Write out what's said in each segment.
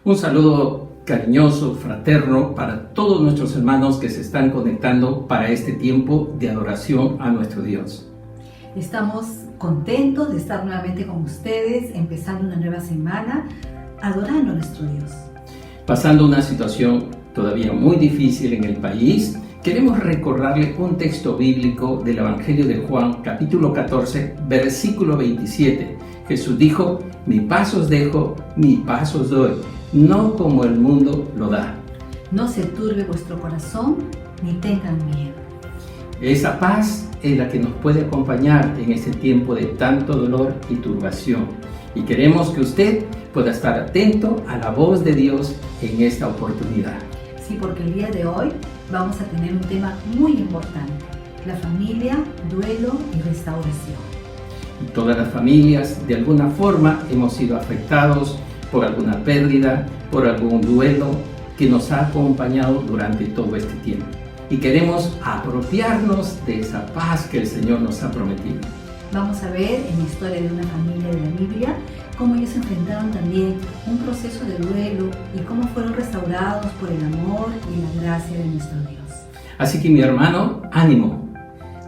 Un saludo cariñoso, fraterno para todos nuestros hermanos que se están conectando para este tiempo de adoración a nuestro Dios. Estamos contentos de estar nuevamente con ustedes, empezando una nueva semana, adorando a nuestro Dios. Pasando una situación todavía muy difícil en el país, queremos recordarle un texto bíblico del Evangelio de Juan, capítulo 14, versículo 27. Jesús dijo: mi paz os dejo, mi paz os doy, no como el mundo lo da. No se turbe vuestro corazón, ni tengan miedo. Esa paz es la que nos puede acompañar en este tiempo de tanto dolor y turbación. Y queremos que usted pueda estar atento a la voz de Dios en esta oportunidad. Sí, porque el día de hoy vamos a tener un tema muy importante: la familia, duelo y restauración. Todas las familias, de alguna forma, hemos sido afectados por alguna pérdida, por algún duelo que nos ha acompañado durante todo este tiempo. Y queremos apropiarnos de esa paz que el Señor nos ha prometido. Vamos a ver en la historia de una familia de la Biblia cómo ellos enfrentaron también un proceso de duelo y cómo fueron restaurados por el amor y la gracia de nuestro Dios. Así que, mi hermano, ánimo.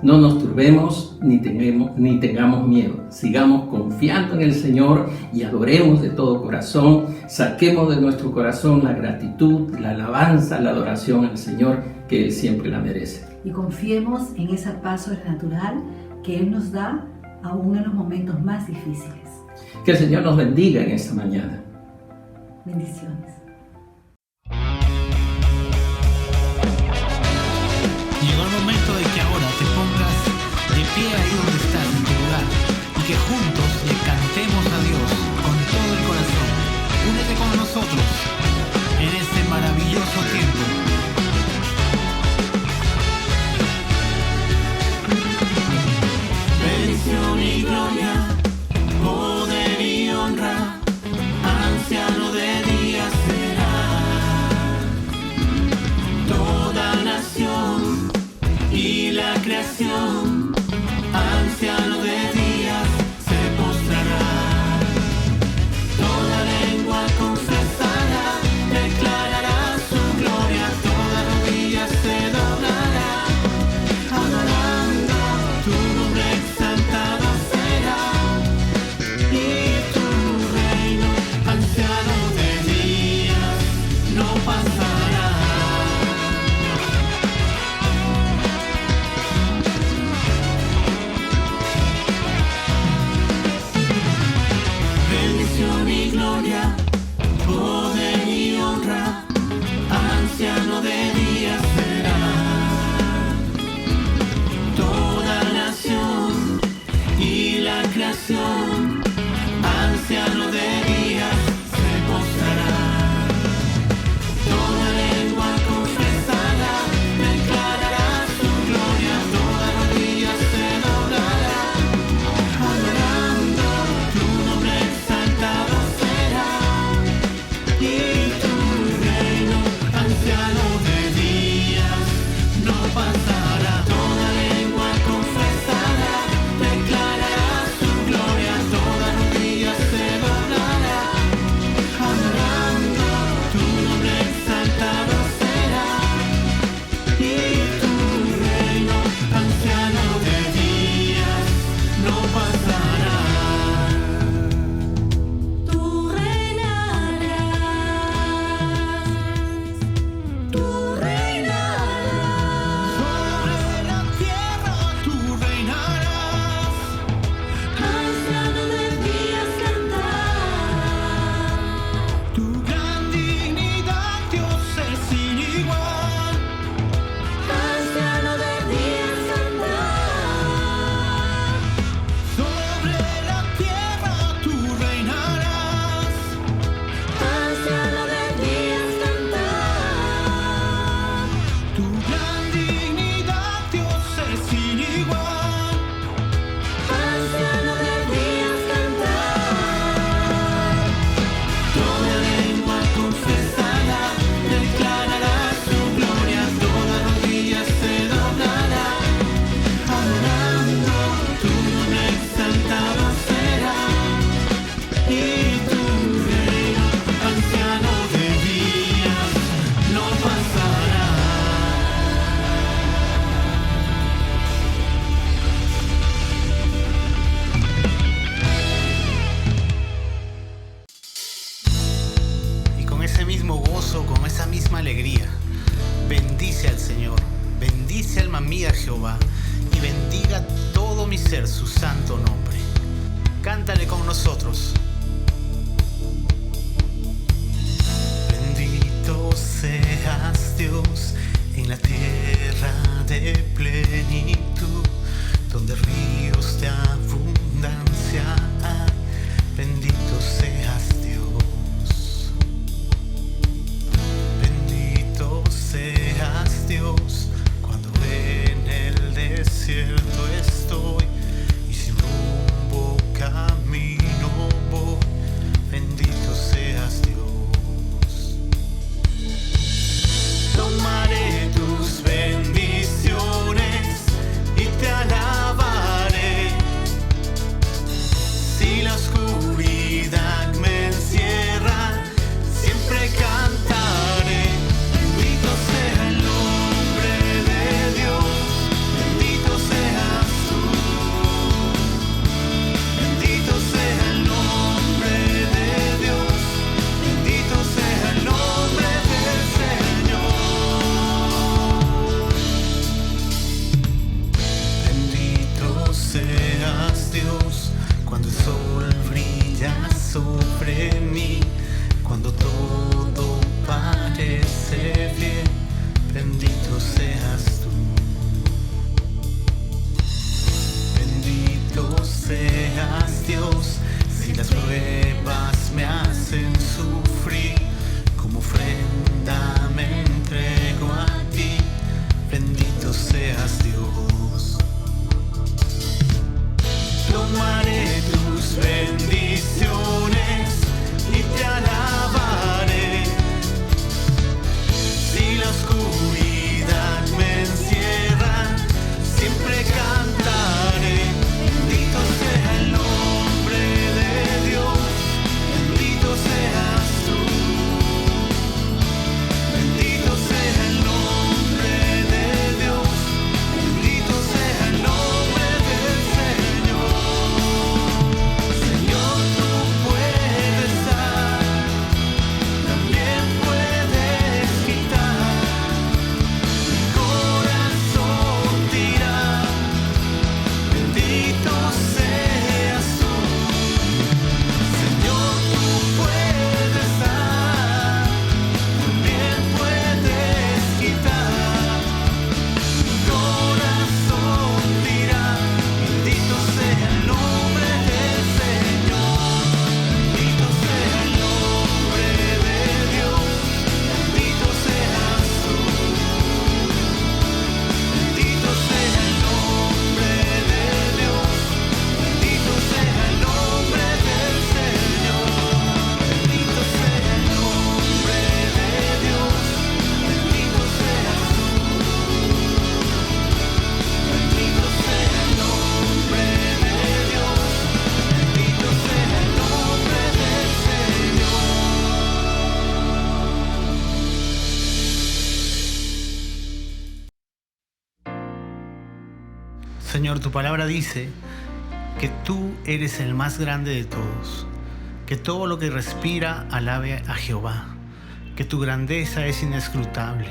No nos turbemos ni tengamos miedo. Sigamos confiando en el Señor y adoremos de todo corazón. Saquemos de nuestro corazón la gratitud, la alabanza, la adoración al Señor, que Él siempre la merece. Y confiemos en esa paz sobrenatural que Él nos da aún en los momentos más difíciles. Que el Señor nos bendiga en esta mañana. Bendiciones. Llegó el momento de que ahora te pongas de pie ahí donde estás, en tu lugar, y que juntos le cantemos a Dios con todo el corazón. Únete con nosotros en este maravilloso tiempo. Bendición y gloria, poder y honra, anciano de días será. Toda nación y la creación, anciano de días, se postrará. Toda lengua confesará, declarará su gloria, toda rodilla se doblará, adorando tu nombre exaltado será, y tu reino, anciano de días, no pasará. Bendición y gloria, poder y honra, anciano de días será. Toda nación y la creación, anciano de días, se postrará. Toda lengua confesará, declarará su gloria, toda rodilla se doblará, adorando tu nombre exaltado será, y tu reino, anciano de días, no pasará. Toda lengua confesará, declarará su gloria, nosotros. Bendito seas Dios en la tierra de plenitud, donde ríos de abundancia hay. Bendito seas Dios. Bendito seas Dios cuando en el desierto estoy y sin rumbo camino voy. Bendito seas Dios. Tomaré tus bendiciones y te alabaré. Si la oscuridad me encierra, siempre cantaré. Bendito sea el nombre de Dios, bendito seas tú. Bendito sea el nombre de Dios, bendito sea el nombre del Señor. Bendito seas Dios cuando el sol brilla sobre mí, cuando todo parece bien. Bendito seas tú. Bendito seas Dios si las pruebas me hacen sufrir, como ofrenda me entrego a ti. Bendito seas Dios. Tomaré tus bendiciones y te alabaré. Si la oscuridad me encierra, siempre cantaré. Bendito sea el nombre de Dios, bendito seas tú. Bendito sea el nombre de Dios, bendito sea el nombre del Señor. Señor, tú puedes dar, también puedes quitar. Mi corazón dirá, bendito seas tú. Señor, tú puedes dar, también puedes quitar. Mi corazón dirá, bendito sea el nombre del Señor. Bendito sea el nombre de Dios, bendito seas tú. Bendito sea el nombre de Dios, bendito sea el nombre del Señor. Bendito sea el nombre de Dios, bendito seas tú. Bendito sea el nombre de Dios, bendito sea el nombre del Señor. Señor, tu palabra dice que tú eres el más grande de todos, que todo lo que respira alabe a Jehová, que tu grandeza es inescrutable.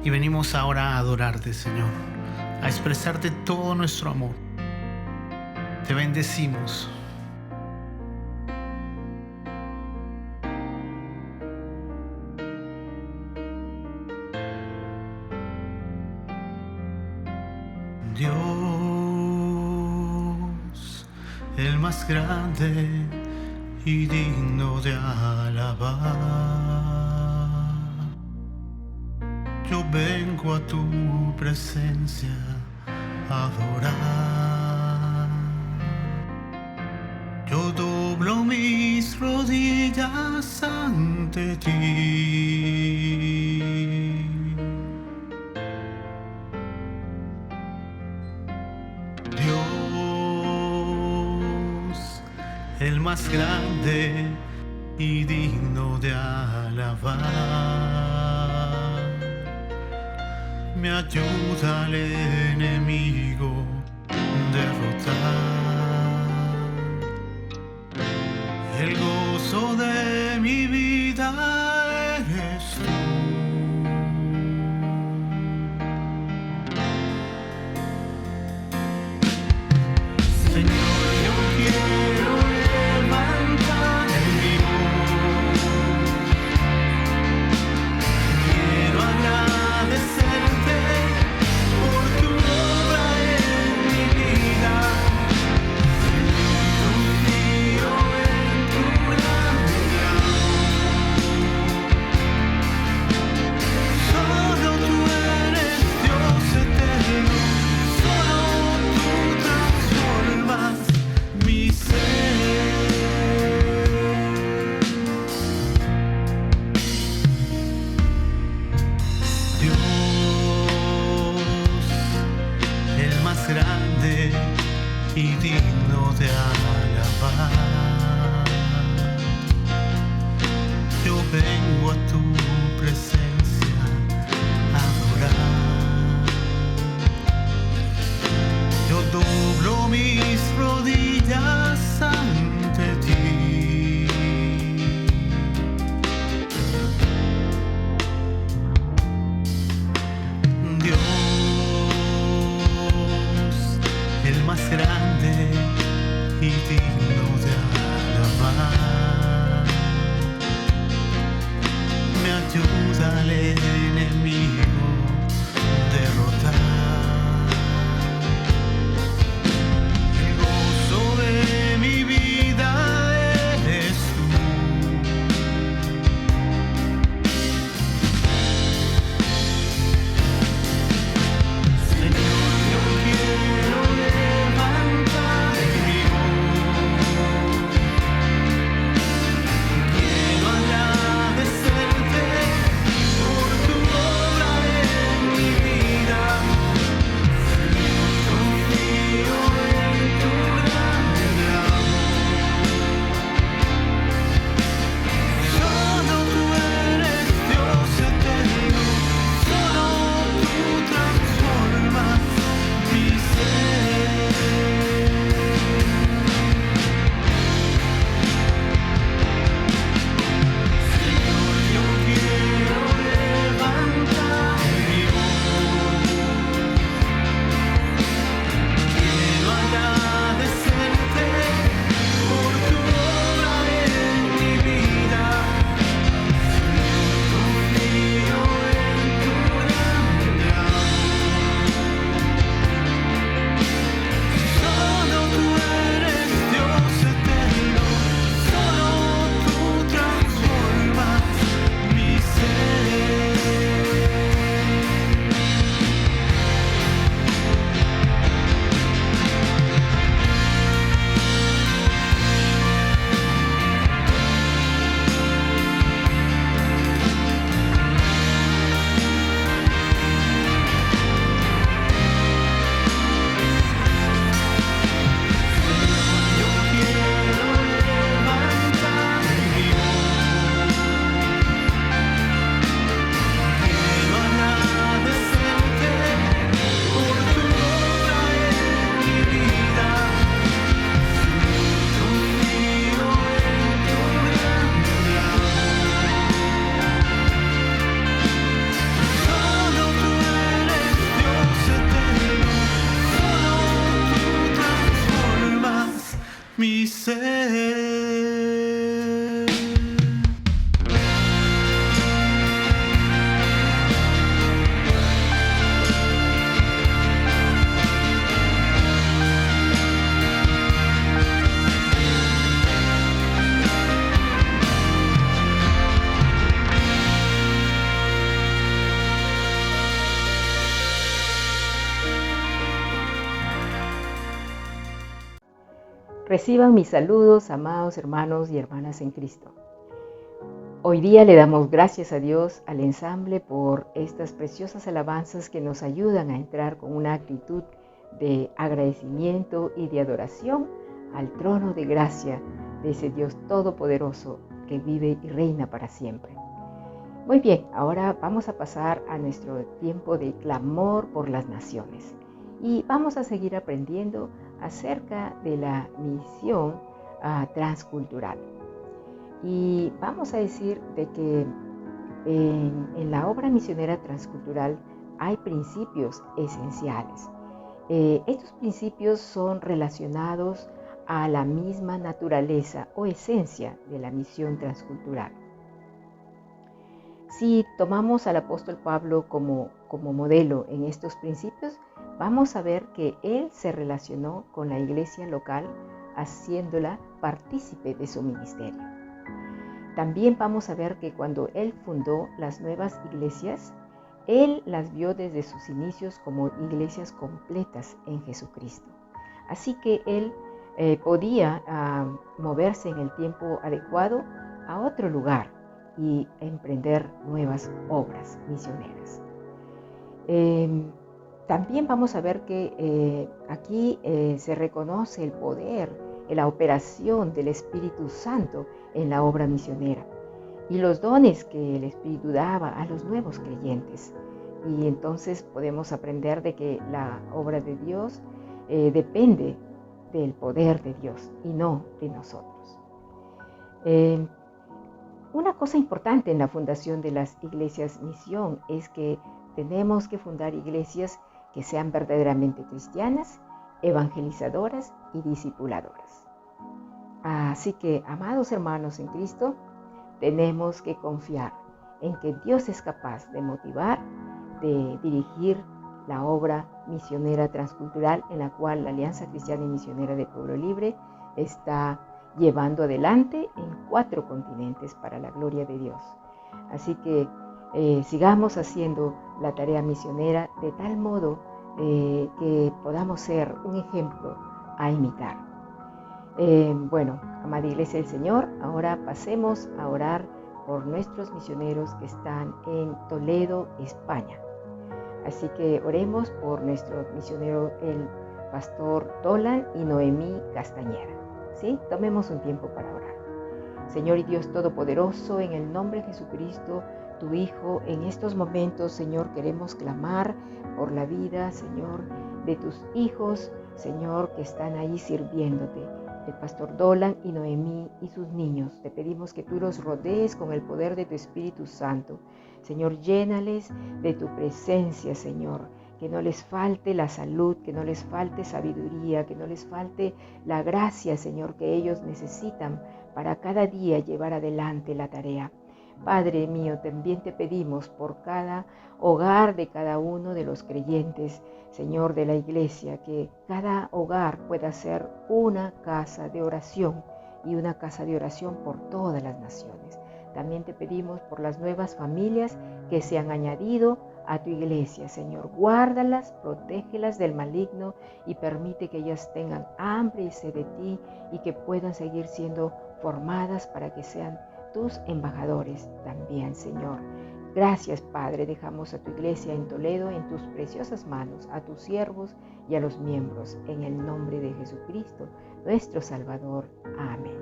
Y venimos ahora a adorarte, Señor, a expresarte todo nuestro amor. Te bendecimos. Dios, el más grande y digno de alabar. Yo vengo a tu presencia a adorar. Yo doblo mis rodillas ante ti. Dios, el más grande y digno de alabar, me ayuda al enemigo derrotar. El gozo de mi vida eres tú. Señor, yo quiero vengo a tu presencia a adorar. Yo doblo mis rodillas ante ti. Dios, el más grande y digno de alabar, me ayuda al enemigo derrotar. El gozo de mi vida eres tú. Señor, yo quiero levantar mi voz. Quiero agradecerte por tu obra en mi vida. Señor, confío en tu grande amor. Solo tú eres Dios eterno, solo tú transformas mi ser. Señor, yo quiero levantar mi voz. Quiero agradecerte por tu obra en mi vida. Señor, confío en tu grande amor. Solo tú eres Dios eterno, solo tú transformas mi ser. Yo quiero levantar mi voz. Quiero agradecerte por tu obra en mi vida. Señor, confío en tu grande amor. Solo tú eres Dios eterno, solo tú transformas mi ser. Reciban mis saludos, amados hermanos y hermanas en Cristo. Hoy día le damos gracias a Dios, al ensamble, por estas preciosas alabanzas que nos ayudan a entrar con una actitud de agradecimiento y de adoración al trono de gracia de ese Dios todopoderoso que vive y reina para siempre. Muy bien, ahora vamos a pasar a nuestro tiempo de clamor por las naciones y vamos a seguir aprendiendo acerca de la misión transcultural. Y vamos a decir de que en la obra misionera transcultural hay principios esenciales. Estos principios son relacionados a la misma naturaleza o esencia de la misión transcultural. Si tomamos al apóstol Pablo como modelo en estos principios, vamos a ver que él se relacionó con la iglesia local, haciéndola partícipe de su ministerio. También vamos a ver que cuando él fundó las nuevas iglesias, él las vio desde sus inicios como iglesias completas en Jesucristo. Así que él podía moverse en el tiempo adecuado a otro lugar y emprender nuevas obras misioneras. También vamos a ver que aquí se reconoce el poder, la operación del Espíritu Santo en la obra misionera. y los dones que el Espíritu daba a los nuevos creyentes. Y entonces podemos aprender de que la obra de Dios depende del poder de Dios y no de nosotros. Una cosa importante en la fundación de las iglesias misión es que tenemos que fundar iglesias que sean verdaderamente cristianas, evangelizadoras y discipuladoras. Así que, amados hermanos en Cristo, tenemos que confiar en que Dios es capaz de motivar, de dirigir la obra misionera transcultural en la cual la Alianza Cristiana y Misionera de Pueblo Libre está llevando adelante en 4 continentes para la gloria de Dios. Así que sigamos haciendo la tarea misionera de tal modo que podamos ser un ejemplo a imitar. Bueno, amada Iglesia del Señor, ahora pasemos a orar por nuestros misioneros que están en Toledo, España. Así que oremos por nuestro misionero, el pastor Dolan y Noemí Castañeda. ¿Sí? Tomemos un tiempo para orar. Señor y Dios Todopoderoso, en el nombre de Jesucristo, tu Hijo, en estos momentos, Señor, queremos clamar por la vida, Señor, de tus hijos, Señor, que están ahí sirviéndote. El pastor Dolan y Noemí y sus niños. Te pedimos que tú los rodees con el poder de tu Espíritu Santo. Señor, llénales de tu presencia, Señor. Que no les falte la salud, que no les falte sabiduría, que no les falte la gracia, Señor, que ellos necesitan para cada día llevar adelante la tarea. Padre mío, también te pedimos por cada hogar de cada uno de los creyentes, Señor, de la iglesia, que cada hogar pueda ser una casa de oración y una casa de oración por todas las naciones. También te pedimos por las nuevas familias que se han añadido a tu iglesia, Señor. Guárdalas, protégelas del maligno y permite que ellas tengan hambre y sed de ti y que puedan seguir siendo formadas para que sean tus embajadores también, Señor. Gracias, Padre. Dejamos a tu iglesia en Toledo en tus preciosas manos, a tus siervos y a los miembros, en el nombre de Jesucristo, nuestro Salvador. Amén.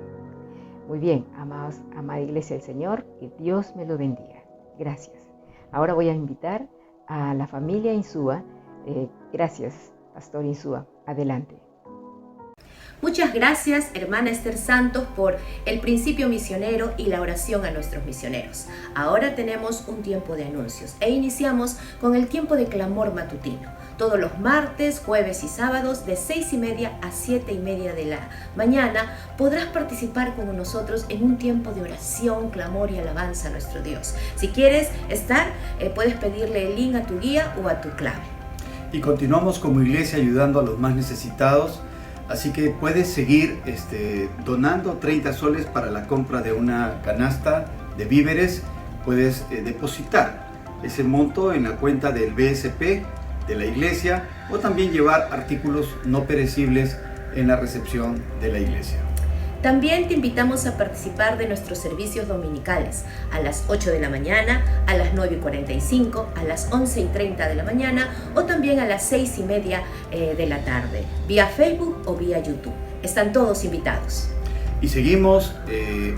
Muy bien, amada iglesia del Señor, que Dios me lo bendiga. Gracias. Ahora voy a invitar a la familia Insúa. Gracias, Pastor Insúa. Adelante. Muchas gracias, hermana Esther Santos, por el principio misionero y la oración a nuestros misioneros. Ahora tenemos un tiempo de anuncios e iniciamos con el tiempo de clamor matutino. Todos los martes, jueves y sábados de 6:30 a 7:30 de la mañana podrás participar con nosotros en un tiempo de oración, clamor y alabanza a nuestro Dios. Si quieres estar, puedes pedirle el link a tu guía o a tu clave. Y continuamos como iglesia ayudando a los más necesitados. Así que puedes seguir donando 30 soles para la compra de una canasta de víveres. Puedes depositar ese monto en la cuenta del BSP de la iglesia o también llevar artículos no perecibles en la recepción de la iglesia. También te invitamos a participar de nuestros servicios dominicales a las 8 de la mañana, a las 9:45, a las 11:30 de la mañana o también a las 6:30 de la tarde, vía Facebook o vía YouTube. Están todos invitados. Y seguimos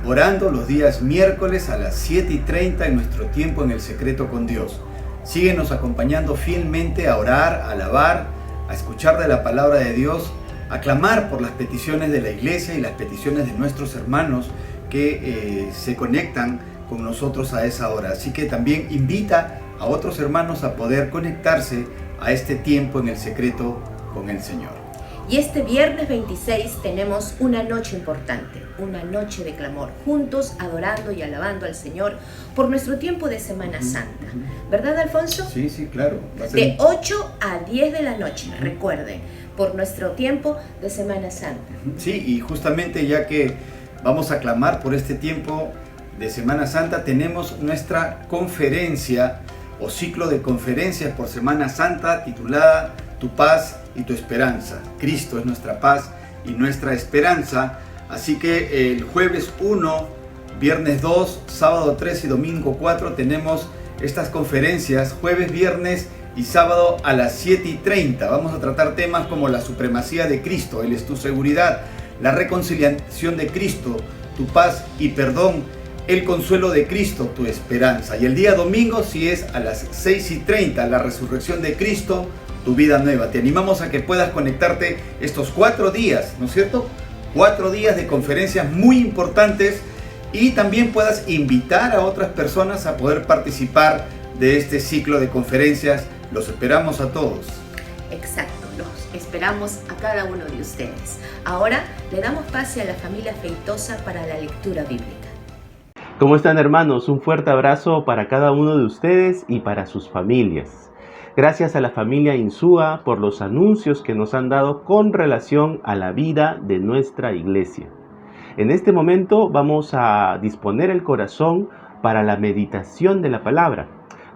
orando los días miércoles a las 7:30 en nuestro tiempo en el secreto con Dios. Síguenos acompañando fielmente a orar, a alabar, a escuchar de la palabra de Dios, a clamar por las peticiones de la iglesia y las peticiones de nuestros hermanos que se conectan con nosotros a esa hora. Así que también invita a otros hermanos a poder conectarse a este tiempo en el secreto con el Señor. Y este viernes 26 tenemos una noche importante, una noche de clamor, juntos adorando y alabando al Señor por nuestro tiempo de Semana Santa. ¿Verdad, Alfonso? Sí, claro. De 8 a 10 de la noche, recuerden, por nuestro tiempo de Semana Santa. Sí, y justamente ya que vamos a clamar por este tiempo de Semana Santa, tenemos nuestra conferencia o ciclo de conferencias por Semana Santa titulada Tu paz y tu esperanza. Cristo es nuestra paz y nuestra esperanza. Así que el jueves 1, viernes 2, sábado 3 y domingo 4 tenemos estas conferencias, jueves, viernes y sábado a las 7:30. Vamos a tratar temas como la supremacía de Cristo, Él es tu seguridad, la reconciliación de Cristo, tu paz y perdón, el consuelo de Cristo, tu esperanza. Y el día domingo, si es a las 6:30, la resurrección de Cristo, tu vida nueva. Te animamos a que puedas conectarte estos 4 días, ¿no es cierto? 4 días de conferencias muy importantes, y también puedas invitar a otras personas a poder participar de este ciclo de conferencias. Los esperamos a todos. Exacto, los esperamos a cada uno de ustedes. Ahora le damos pase a la familia Feitosa para la lectura bíblica. ¿Cómo están, hermanos? Un fuerte abrazo para cada uno de ustedes y para sus familias. Gracias a la familia Insúa por los anuncios que nos han dado con relación a la vida de nuestra iglesia. En este momento vamos a disponer el corazón para la meditación de la palabra.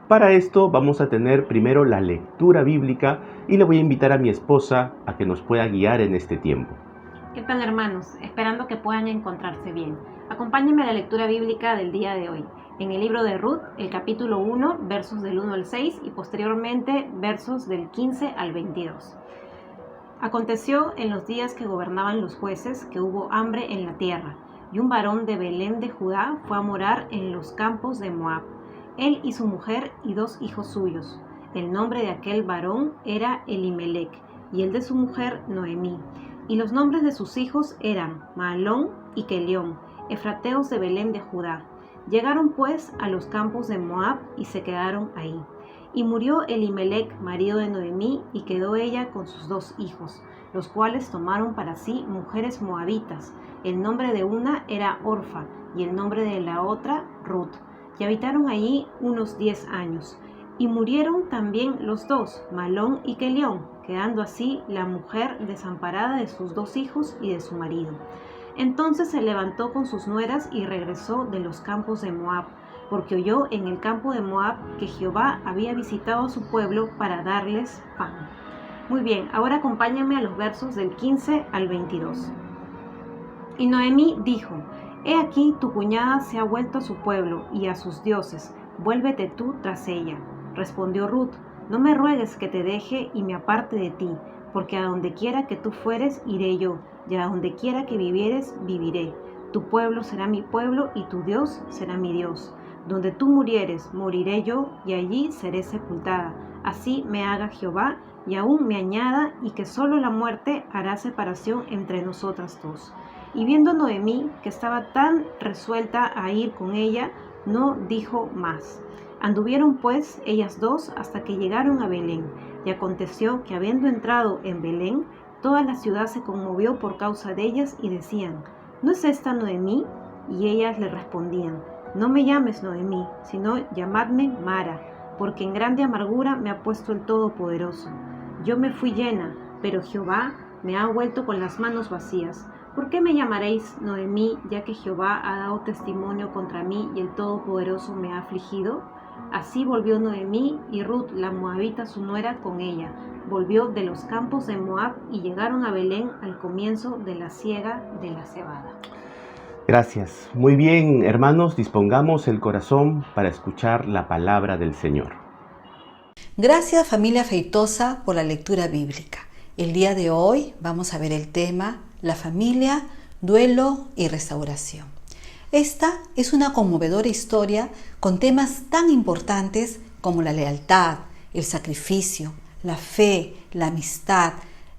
Para esto vamos a tener primero la lectura bíblica y le voy a invitar a mi esposa a que nos pueda guiar en este tiempo. ¿Qué tal, hermanos? Esperando que puedan encontrarse bien. Acompáñenme a la lectura bíblica del día de hoy, en el libro de Ruth, el capítulo 1, versos del 1 al 6 y posteriormente versos del 15 al 22. Aconteció en los días que gobernaban los jueces que hubo hambre en la tierra, y un varón de Belén de Judá fue a morar en los campos de Moab, él y su mujer y 2 hijos suyos. El nombre de aquel varón era Elimelec, y el de su mujer Noemí. Y los nombres de sus hijos eran Mahalón y Kelión, efrateos de Belén de Judá. Llegaron pues a los campos de Moab y se quedaron ahí. Y murió Elimelec, marido de Noemí, y quedó ella con sus 2 hijos, los cuales tomaron para sí mujeres moabitas. El nombre de una era Orfa, y el nombre de la otra Ruth. Y habitaron allí unos 10 años. Y murieron también los 2, Mahalón y Kelión, quedando así la mujer desamparada de sus 2 hijos y de su marido. Entonces se levantó con sus nueras y regresó de los campos de Moab, porque oyó en el campo de Moab que Jehová había visitado a su pueblo para darles pan. Muy bien, ahora acompáñame a los versos del 15 al 22. Y Noemí dijo: He aquí tu cuñada se ha vuelto a su pueblo y a sus dioses, vuélvete tú tras ella. Respondió Ruth: No me ruegues que te deje y me aparte de ti, porque a donde quiera que tú fueres iré yo, y a donde quiera que vivieres viviré. Tu pueblo será mi pueblo y tu Dios será mi Dios. Donde tú murieres, moriré yo, y allí seré sepultada. Así me haga Jehová, y aún me añada, y que solo la muerte hará separación entre nosotras 2. Y viendo Noemí que estaba tan resuelta a ir con ella, no dijo más. Anduvieron pues ellas 2 hasta que llegaron a Belén. Y aconteció que habiendo entrado en Belén, toda la ciudad se conmovió por causa de ellas y decían: ¿No es esta Noemí? Y ellas le respondían: No me llames Noemí, sino llamadme Mara, porque en grande amargura me ha puesto el Todopoderoso. Yo me fui llena, pero Jehová me ha vuelto con las manos vacías. ¿Por qué me llamaréis Noemí, ya que Jehová ha dado testimonio contra mí y el Todopoderoso me ha afligido? Así volvió Noemí y Ruth, la moabita, su nuera, con ella. Volvió de los campos de Moab y llegaron a Belén al comienzo de la siega de la cebada. Gracias. Muy bien, hermanos, dispongamos el corazón para escuchar la palabra del Señor. Gracias, familia Feitosa, por la lectura bíblica. El día de hoy vamos a ver el tema: la familia, duelo y restauración. Esta es una conmovedora historia con temas tan importantes como la lealtad, el sacrificio, la fe, la amistad,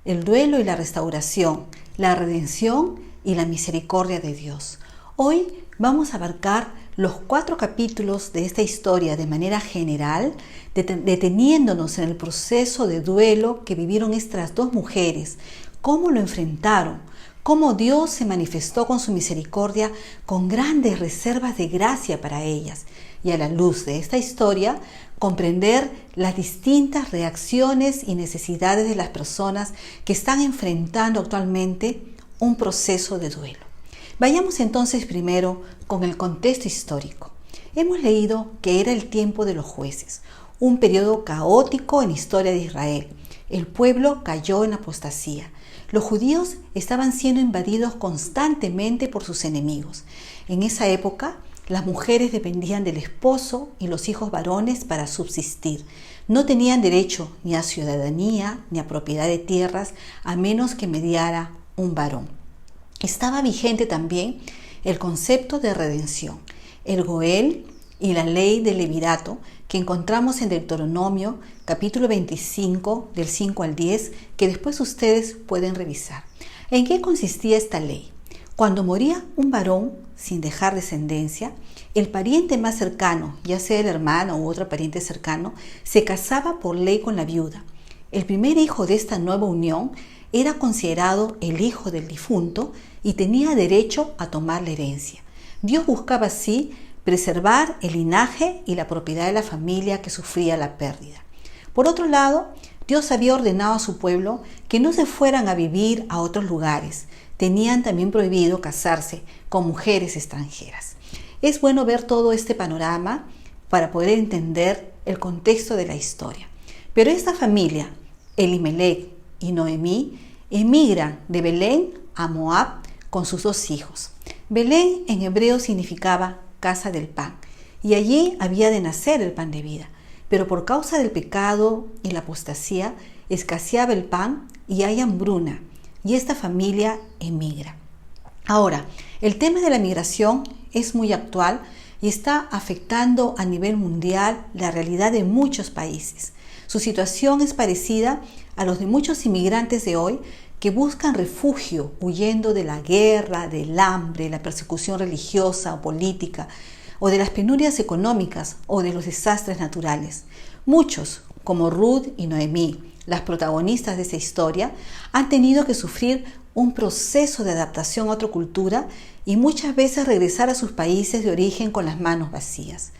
el duelo y la restauración, la redención y la misericordia de Dios. Hoy vamos a abarcar los 4 capítulos de esta historia de manera general, deteniéndonos en el proceso de duelo que vivieron estas 2 mujeres, cómo lo enfrentaron, cómo Dios se manifestó con su misericordia con grandes reservas de gracia para ellas, y a la luz de esta historia comprender las distintas reacciones y necesidades de las personas que están enfrentando actualmente un proceso de duelo. Vayamos entonces primero con el contexto histórico. Hemos leído que era el tiempo de los jueces, un periodo caótico en la historia de Israel. El pueblo cayó en apostasía. Los judíos estaban siendo invadidos constantemente por sus enemigos. En esa época, las mujeres dependían del esposo y los hijos varones para subsistir. No tenían derecho ni a ciudadanía ni a propiedad de tierras a menos que mediara un varón. Estaba vigente también el concepto de redención. el Goel y la ley del levirato que encontramos en Deuteronomio capítulo 25 del 5 al 10, que después ustedes pueden revisar. ¿En qué consistía esta ley? Cuando moría un varón sin dejar descendencia, el pariente más cercano, ya sea el hermano u otro pariente cercano, se casaba por ley con la viuda. El primer hijo de esta nueva unión era considerado el hijo del difunto y tenía derecho a tomar la herencia. Dios buscaba así preservar el linaje y la propiedad de la familia que sufría la pérdida. Por otro lado, Dios había ordenado a su pueblo que no se fueran a vivir a otros lugares. Tenían también prohibido casarse con mujeres extranjeras. Es bueno ver todo este panorama para poder entender el contexto de la historia. Pero esta familia, Elimelec y Noemí, emigran de Belén a Moab con sus 2 hijos. Belén en hebreo significaba casa del pan, y allí había de nacer el pan de vida. Pero por causa del pecado y la apostasía, escaseaba el pan y hay hambruna, y esta familia emigra. Ahora, el tema de la migración es muy actual y está afectando a nivel mundial la realidad de muchos países. Su situación es parecida a los de muchos inmigrantes de hoy que buscan refugio huyendo de la guerra, del hambre, la persecución religiosa o política, o de las penurias económicas o de los desastres naturales. Muchos, como Ruth y Noemí, las protagonistas de esta historia, han tenido que sufrir un proceso de adaptación a otra cultura y muchas veces regresar a sus países de origen con las manos vacías.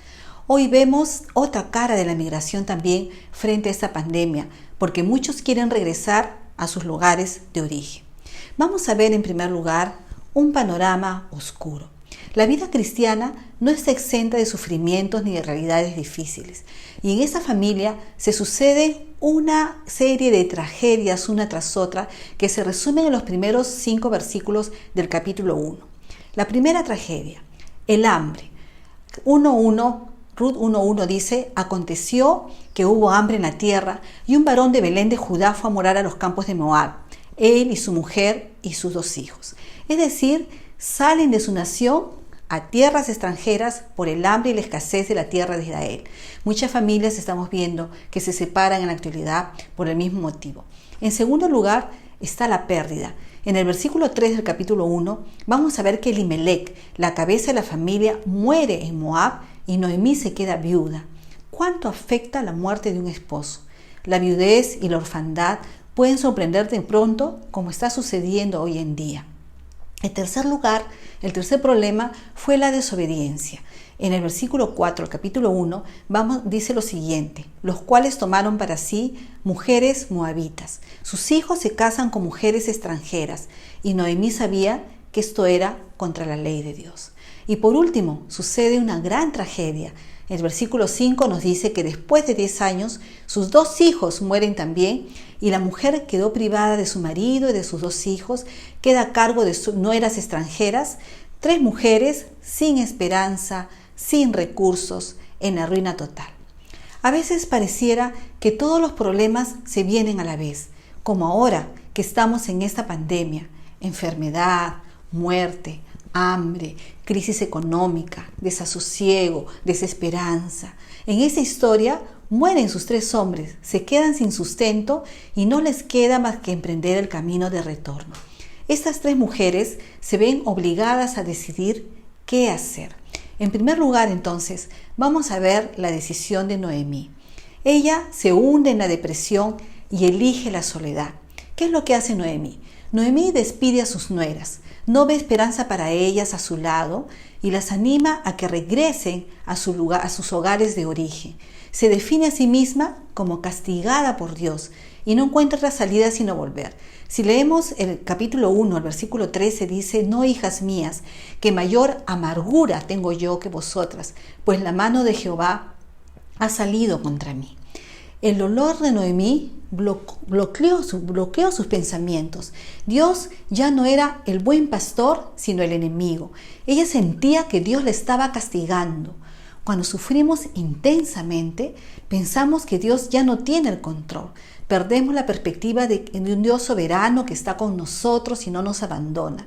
Hoy vemos otra cara de la migración también frente a esta pandemia, porque muchos quieren regresar a sus lugares de origen. Vamos a ver en primer lugar un panorama oscuro. La vida cristiana no está exenta de sufrimientos ni de realidades difíciles. Y en esa familia se sucede una serie de tragedias una tras otra que se resumen en los primeros 5 versículos del capítulo 1. La primera tragedia, el hambre. Ruth 1:1 dice: aconteció que hubo hambre en la tierra y un varón de Belén de Judá fue a morar a los campos de Moab, él y su mujer y sus 2 hijos. Es decir, salen de su nación a tierras extranjeras por el hambre y la escasez de la tierra de Israel. Muchas familias estamos viendo que se separan en la actualidad por el mismo motivo. En segundo lugar está la pérdida. En el versículo 3 del capítulo 1 vamos a ver que Elimelec, la cabeza de la familia, muere en Moab y Noemí se queda viuda. ¿Cuánto afecta la muerte de un esposo? La viudez y la orfandad pueden sorprenderte pronto, como está sucediendo hoy en día. En tercer lugar, el tercer problema fue la desobediencia. En el versículo 4, el capítulo 1, dice lo siguiente: los cuales tomaron para sí mujeres moabitas. Sus hijos se casan con mujeres extranjeras y Noemí sabía que esto era contra la ley de Dios. Y por último, sucede una gran tragedia. El versículo 5 nos dice que después de 10 años, sus 2 hijos mueren también y la mujer quedó privada de su marido y de sus 2 hijos, queda a cargo de sus nueras extranjeras, 3 mujeres sin esperanza, sin recursos, en la ruina total. A veces pareciera que todos los problemas se vienen a la vez, como ahora que estamos en esta pandemia: enfermedad, muerte, hambre, crisis económica, desasosiego, desesperanza. En esta historia mueren sus 3 hombres, se quedan sin sustento y no les queda más que emprender el camino de retorno. Estas 3 mujeres se ven obligadas a decidir qué hacer. En primer lugar, entonces, vamos a ver la decisión de Noemí. Ella se hunde en la depresión y elige la soledad. ¿Qué es lo que hace Noemí? Noemí despide a sus nueras, no ve esperanza para ellas a su lado y las anima a que regresen a sus hogares de origen. Se define a sí misma como castigada por Dios y no encuentra otra salida sino volver. Si leemos el capítulo 1, el versículo 13, dice: no, hijas mías, que mayor amargura tengo yo que vosotras, pues la mano de Jehová ha salido contra mí. El dolor de Noemí bloqueó sus pensamientos. Dios ya no era el buen pastor, sino el enemigo. Ella sentía que Dios la estaba castigando. Cuando sufrimos intensamente, pensamos que Dios ya no tiene el control. Perdemos la perspectiva de un Dios soberano que está con nosotros y no nos abandona.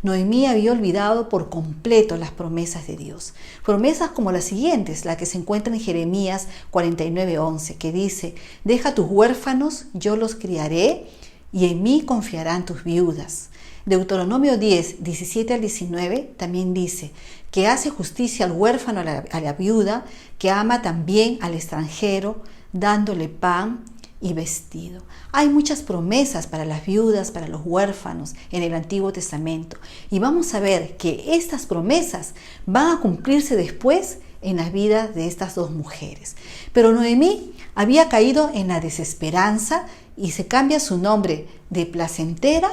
Noemí había olvidado por completo las promesas de Dios. Promesas como las siguientes, la que se encuentra en Jeremías 49:11, que dice: deja tus huérfanos, yo los criaré, y en mí confiarán tus viudas. Deuteronomio 10, 17 al 19 también dice que hace justicia al huérfano, a la viuda, que ama también al extranjero, dándole pan y vestido. Hay muchas promesas para las viudas, para los huérfanos en el Antiguo Testamento. Y vamos a ver que estas promesas van a cumplirse después en las vidas de estas dos mujeres. Pero Noemí había caído en la desesperanza y se cambia su nombre de placentera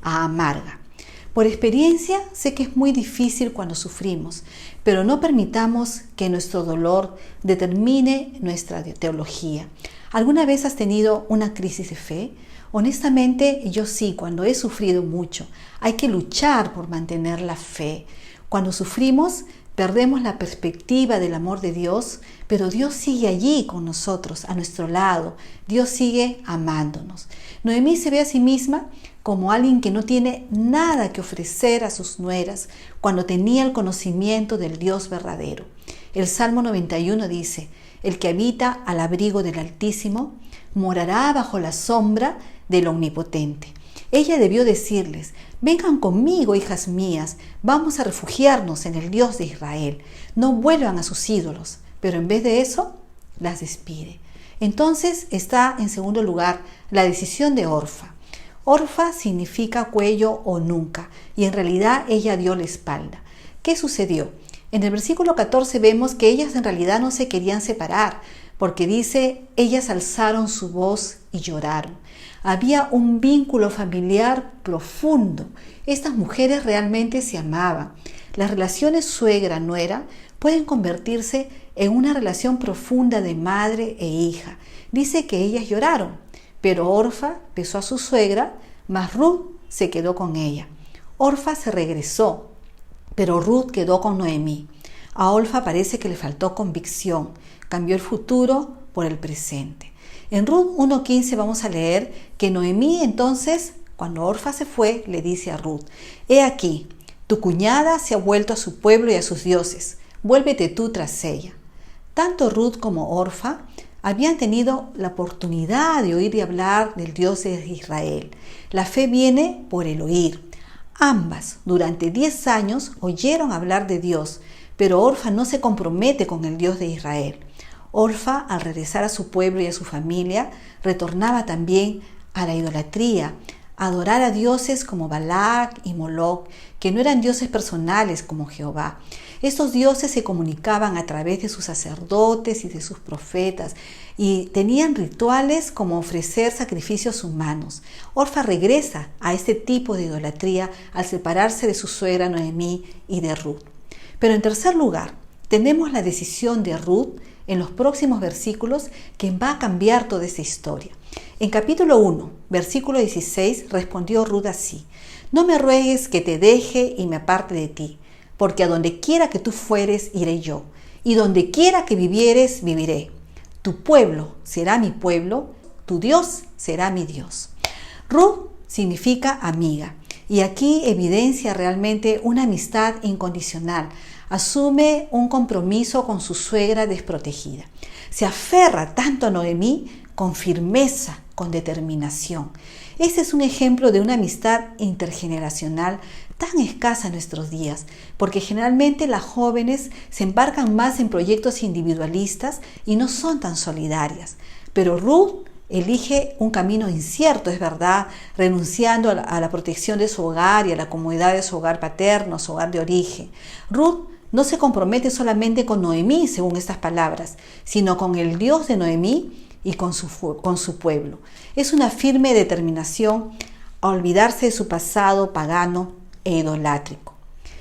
a amarga. Por experiencia sé que es muy difícil cuando sufrimos, pero no permitamos que nuestro dolor determine nuestra teología. ¿Alguna vez has tenido una crisis de fe? Honestamente, yo sí, cuando he sufrido mucho. Hay que luchar por mantener la fe. Cuando sufrimos, perdemos la perspectiva del amor de Dios, pero Dios sigue allí con nosotros, a nuestro lado. Dios sigue amándonos. Noemí se ve a sí misma como alguien que no tiene nada que ofrecer a sus nueras cuando tenía el conocimiento del Dios verdadero. El Salmo 91 dice: el que habita al abrigo del Altísimo morará bajo la sombra del Omnipotente. Ella debió decirles: vengan conmigo, hijas mías, vamos a refugiarnos en el Dios de Israel. No vuelvan a sus ídolos. Pero en vez de eso, las despide. Entonces está en segundo lugar la decisión de Orfa. Orfa significa cuello o nuca, y en realidad ella dio la espalda. ¿Qué sucedió? En el versículo 14 vemos que ellas en realidad no se querían separar, porque dice: ellas alzaron su voz y lloraron. Había un vínculo familiar profundo. Estas mujeres realmente se amaban. Las relaciones suegra-nuera pueden convertirse en una relación profunda de madre e hija. Dice que ellas lloraron, pero Orfa besó a su suegra, mas Ruth se quedó con ella. Orfa se regresó, pero Ruth quedó con Noemí. A Orfa parece que le faltó convicción, cambió el futuro por el presente. En Ruth 1:15 vamos a leer que Noemí entonces, cuando Orfa se fue, le dice a Ruth: he aquí, tu cuñada se ha vuelto a su pueblo y a sus dioses, vuélvete tú tras ella. Tanto Ruth como Orfa habían tenido la oportunidad de oír y hablar del Dios de Israel. La fe viene por el oír. Ambas, durante 10 años, oyeron hablar de Dios, pero Orfa no se compromete con el Dios de Israel. Orfa, al regresar a su pueblo y a su familia, retornaba también a la idolatría, a adorar a dioses como Balac y Moloc, que no eran dioses personales como Jehová. Estos dioses se comunicaban a través de sus sacerdotes y de sus profetas y tenían rituales como ofrecer sacrificios humanos. Orfa regresa a este tipo de idolatría al separarse de su suegra Noemí y de Ruth. Pero en tercer lugar, tenemos la decisión de Ruth en los próximos versículos que va a cambiar toda esta historia. En capítulo 1, versículo 16, respondió Ruth así: no me ruegues que te deje y me aparte de ti, porque a donde quiera que tú fueres, iré yo, y donde quiera que vivieres, viviré. Tu pueblo será mi pueblo, tu Dios será mi Dios. Ruth significa amiga, y aquí evidencia realmente una amistad incondicional. Asume un compromiso con su suegra desprotegida. Se aferra tanto a Noemí con firmeza, con determinación. Este es un ejemplo de una amistad intergeneracional tan escasa en nuestros días, porque generalmente las jóvenes se embarcan más en proyectos individualistas y no son tan solidarias. Pero Ruth elige un camino incierto, es verdad, renunciando a la protección de su hogar y a la comodidad de su hogar paterno, su hogar de origen. Ruth no se compromete solamente con Noemí, según estas palabras, sino con el Dios de Noemí y con su pueblo. Es una firme determinación a olvidarse de su pasado pagano e idolátrico.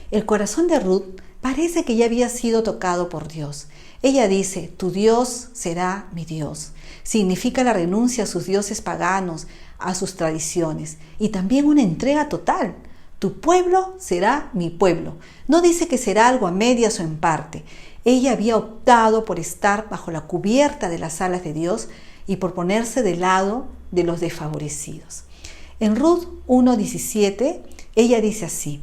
El corazón de Ruth parece que ya había sido tocado por Dios. Ella dice: tu Dios será mi Dios. Significa la renuncia a sus dioses paganos, a sus tradiciones, y también una entrega total. Tu pueblo será mi pueblo. No dice que será algo a medias o en parte. Ella había optado por estar bajo la cubierta de las alas de Dios y por ponerse del lado de los desfavorecidos. En Ruth 1:17, ella dice así: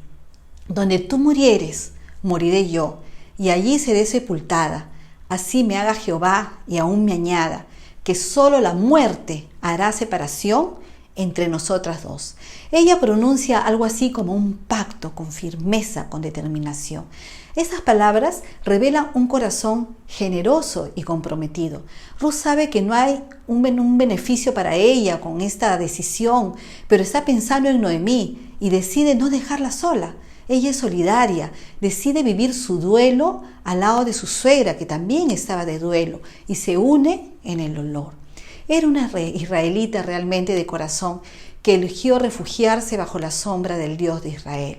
Donde tú murieres, moriré yo, y allí seré sepultada. Así me haga Jehová y aún me añada, que solo la muerte hará separación entre nosotras dos. Ella pronuncia algo así como un pacto con firmeza, con determinación. Esas palabras revelan un corazón generoso y comprometido. Ruth sabe que no hay un beneficio para ella con esta decisión, pero está pensando en Noemí y decide no dejarla sola. Ella es solidaria, decide vivir su duelo al lado de su suegra, que también estaba de duelo, y se une en el dolor. Era una israelita realmente de corazón que eligió refugiarse bajo la sombra del Dios de Israel.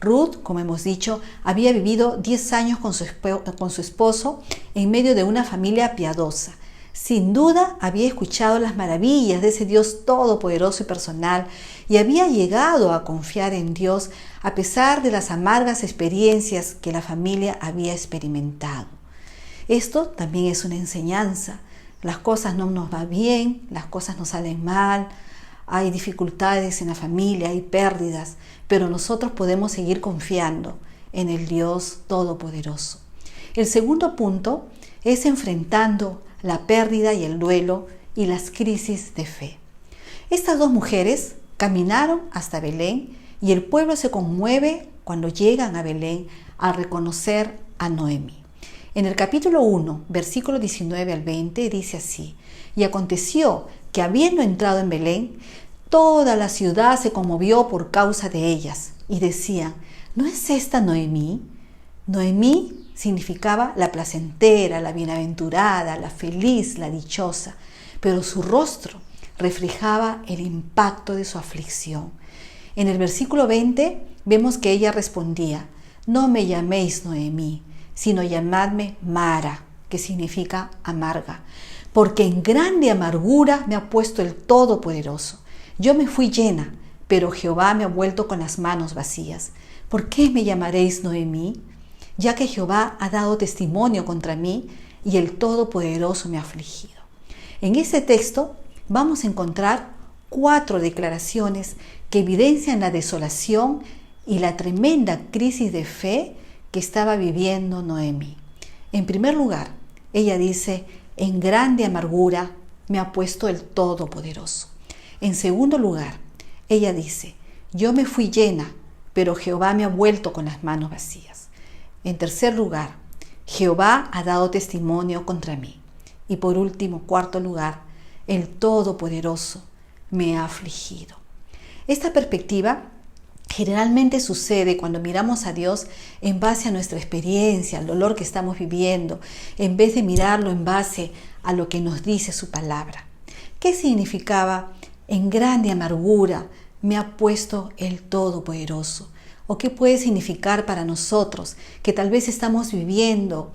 Ruth, como hemos dicho, había vivido 10 años con su esposo en medio de una familia piadosa. Sin duda había escuchado las maravillas de ese Dios todopoderoso y personal y había llegado a confiar en Dios a pesar de las amargas experiencias que la familia había experimentado. Esto también es una enseñanza. Las cosas no nos van bien, las cosas nos salen mal, hay dificultades en la familia, hay pérdidas, pero nosotros podemos seguir confiando en el Dios Todopoderoso. El segundo punto es enfrentando la pérdida y el duelo y las crisis de fe. Estas dos mujeres caminaron hasta Belén y el pueblo se conmueve cuando llegan a Belén a reconocer a Noemí. En el capítulo 1, versículo 19 al 20, dice así: y aconteció que habiendo entrado en Belén, toda la ciudad se conmovió por causa de ellas y decían: ¿no es esta Noemí? Noemí significaba la placentera, la bienaventurada, la feliz, la dichosa, pero su rostro reflejaba el impacto de su aflicción. En el versículo 20 vemos que ella respondía: no me llaméis Noemí, sino llamadme Mara, que significa amarga, porque en grande amargura me ha puesto el Todopoderoso. Yo me fui llena, pero Jehová me ha vuelto con las manos vacías. ¿Por qué me llamaréis Noemí? Ya que Jehová ha dado testimonio contra mí y el Todopoderoso me ha afligido. En este texto vamos a encontrar 4 declaraciones que evidencian la desolación y la tremenda crisis de fe que estaba viviendo Noemí. En primer lugar, ella dice: en grande amargura me ha puesto el Todopoderoso. En segundo lugar, ella dice: yo me fui llena, pero Jehová me ha vuelto con las manos vacías. En tercer lugar, Jehová ha dado testimonio contra mí. Y por último, cuarto lugar, el Todopoderoso me ha afligido. Esta perspectiva generalmente sucede cuando miramos a Dios en base a nuestra experiencia, al dolor que estamos viviendo, en vez de mirarlo en base a lo que nos dice su palabra. ¿Qué significaba en grande amargura me ha puesto el Todopoderoso? ¿O qué puede significar para nosotros que tal vez estamos viviendo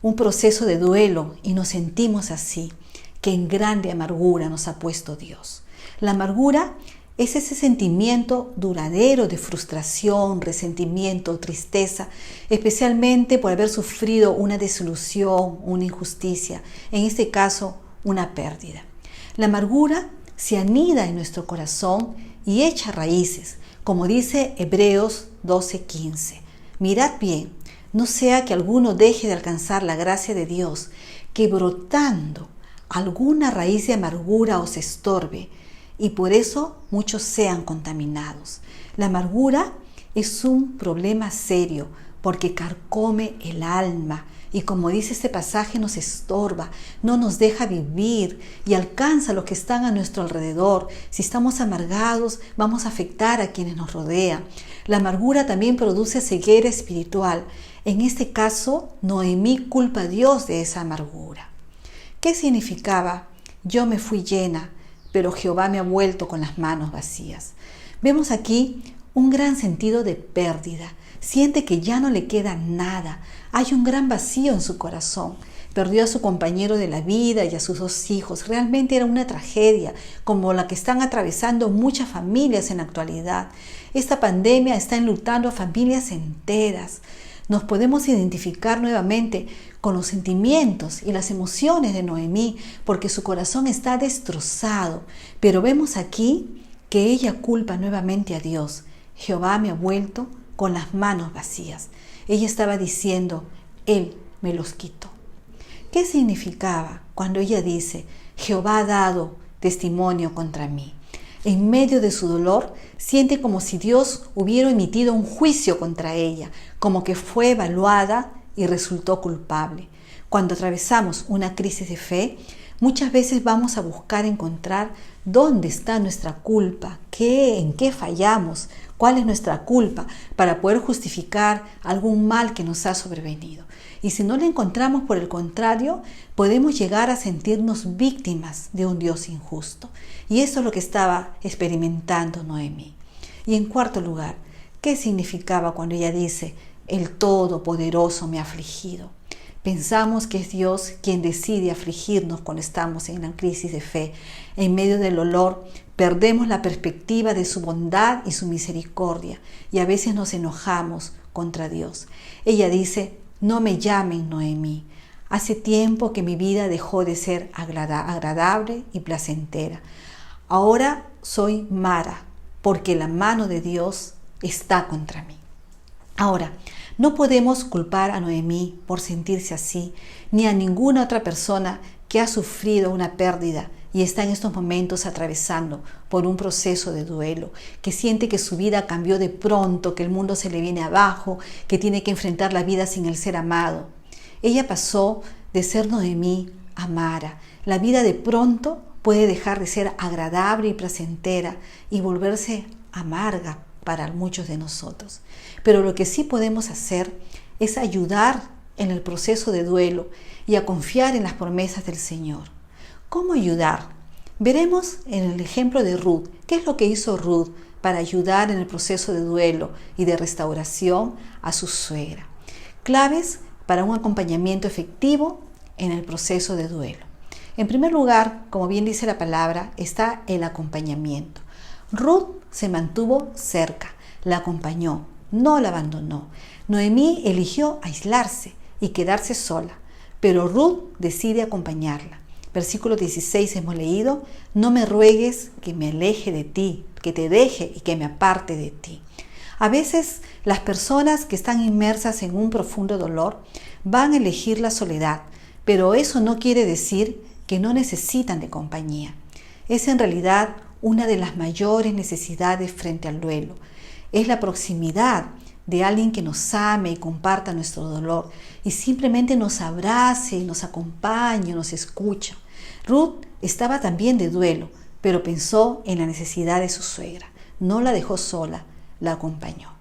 un proceso de duelo y nos sentimos así, que en grande amargura nos ha puesto Dios? La amargura es ese sentimiento duradero de frustración, resentimiento, tristeza, especialmente por haber sufrido una desilusión, una injusticia, en este caso una pérdida. La amargura se anida en nuestro corazón y echa raíces, como dice Hebreos 12:15. Mirad bien, no sea que alguno deje de alcanzar la gracia de Dios, que brotando alguna raíz de amargura os estorbe, y por eso muchos sean contaminados. La amargura es un problema serio porque carcome el alma y, como dice este pasaje, nos estorba, no nos deja vivir y alcanza a los que están a nuestro alrededor. Si estamos amargados, vamos a afectar a quienes nos rodean. La amargura también produce ceguera espiritual. En este caso, Noemí culpa a Dios de esa amargura. ¿Qué significaba? Yo me fui llena, pero Jehová me ha vuelto con las manos vacías. Vemos aquí un gran sentido de pérdida. Siente que ya no le queda nada. Hay un gran vacío en su corazón. Perdió a su compañero de la vida y a sus 2 hijos. Realmente era una tragedia, como la que están atravesando muchas familias en la actualidad. Esta pandemia está enlutando a familias enteras. Nos podemos identificar nuevamente con los sentimientos y las emociones de Noemí, porque su corazón está destrozado. Pero vemos aquí que ella culpa nuevamente a Dios. Jehová me ha vuelto con las manos vacías. Ella estaba diciendo, Él me los quitó. ¿Qué significaba cuando ella dice, Jehová ha dado testimonio contra mí? En medio de su dolor, siente como si Dios hubiera emitido un juicio contra ella, como que fue evaluada y resultó culpable. Cuando atravesamos una crisis de fe, muchas veces vamos a buscar encontrar dónde está nuestra culpa, en qué fallamos, cuál es nuestra culpa, para poder justificar algún mal que nos ha sobrevenido. Y si no la encontramos, por el contrario, podemos llegar a sentirnos víctimas de un Dios injusto. Y eso es lo que estaba experimentando Noemí. Y en cuarto lugar, ¿qué significaba cuando ella dice, el Todopoderoso me ha afligido? Pensamos que es Dios quien decide afligirnos cuando estamos en una crisis de fe. En medio del dolor, perdemos la perspectiva de su bondad y su misericordia y a veces nos enojamos contra Dios. Ella dice, no me llamen Noemí. Hace tiempo que mi vida dejó de ser agradable y placentera. Ahora soy Mara, porque la mano de Dios está contra mí. Ahora, no podemos culpar a Noemí por sentirse así, ni a ninguna otra persona que ha sufrido una pérdida y está en estos momentos atravesando por un proceso de duelo, que siente que su vida cambió de pronto, que el mundo se le viene abajo, que tiene que enfrentar la vida sin el ser amado. Ella pasó de ser Noemí a Mara. La vida de pronto puede dejar de ser agradable y placentera y volverse amarga para muchos de nosotros. Pero lo que sí podemos hacer es ayudar en el proceso de duelo y a confiar en las promesas del Señor. ¿Cómo ayudar? Veremos en el ejemplo de Ruth, qué es lo que hizo Ruth para ayudar en el proceso de duelo y de restauración a su suegra. Claves para un acompañamiento efectivo en el proceso de duelo. En primer lugar, como bien dice la palabra, está el acompañamiento. Ruth se mantuvo cerca, la acompañó, no la abandonó. Noemí eligió aislarse y quedarse sola, pero Ruth decide acompañarla. Versículo 16 hemos leído, no me ruegues que me aleje de ti, que te deje y que me aparte de ti. A veces las personas que están inmersas en un profundo dolor van a elegir la soledad, pero eso no quiere decir que no necesitan de compañía. Es en realidad una de las mayores necesidades frente al duelo. Es la proximidad de alguien que nos ame y comparta nuestro dolor y simplemente nos abrace, nos acompañe, nos escucha. Ruth estaba también de duelo, pero pensó en la necesidad de su suegra. No la dejó sola, la acompañó.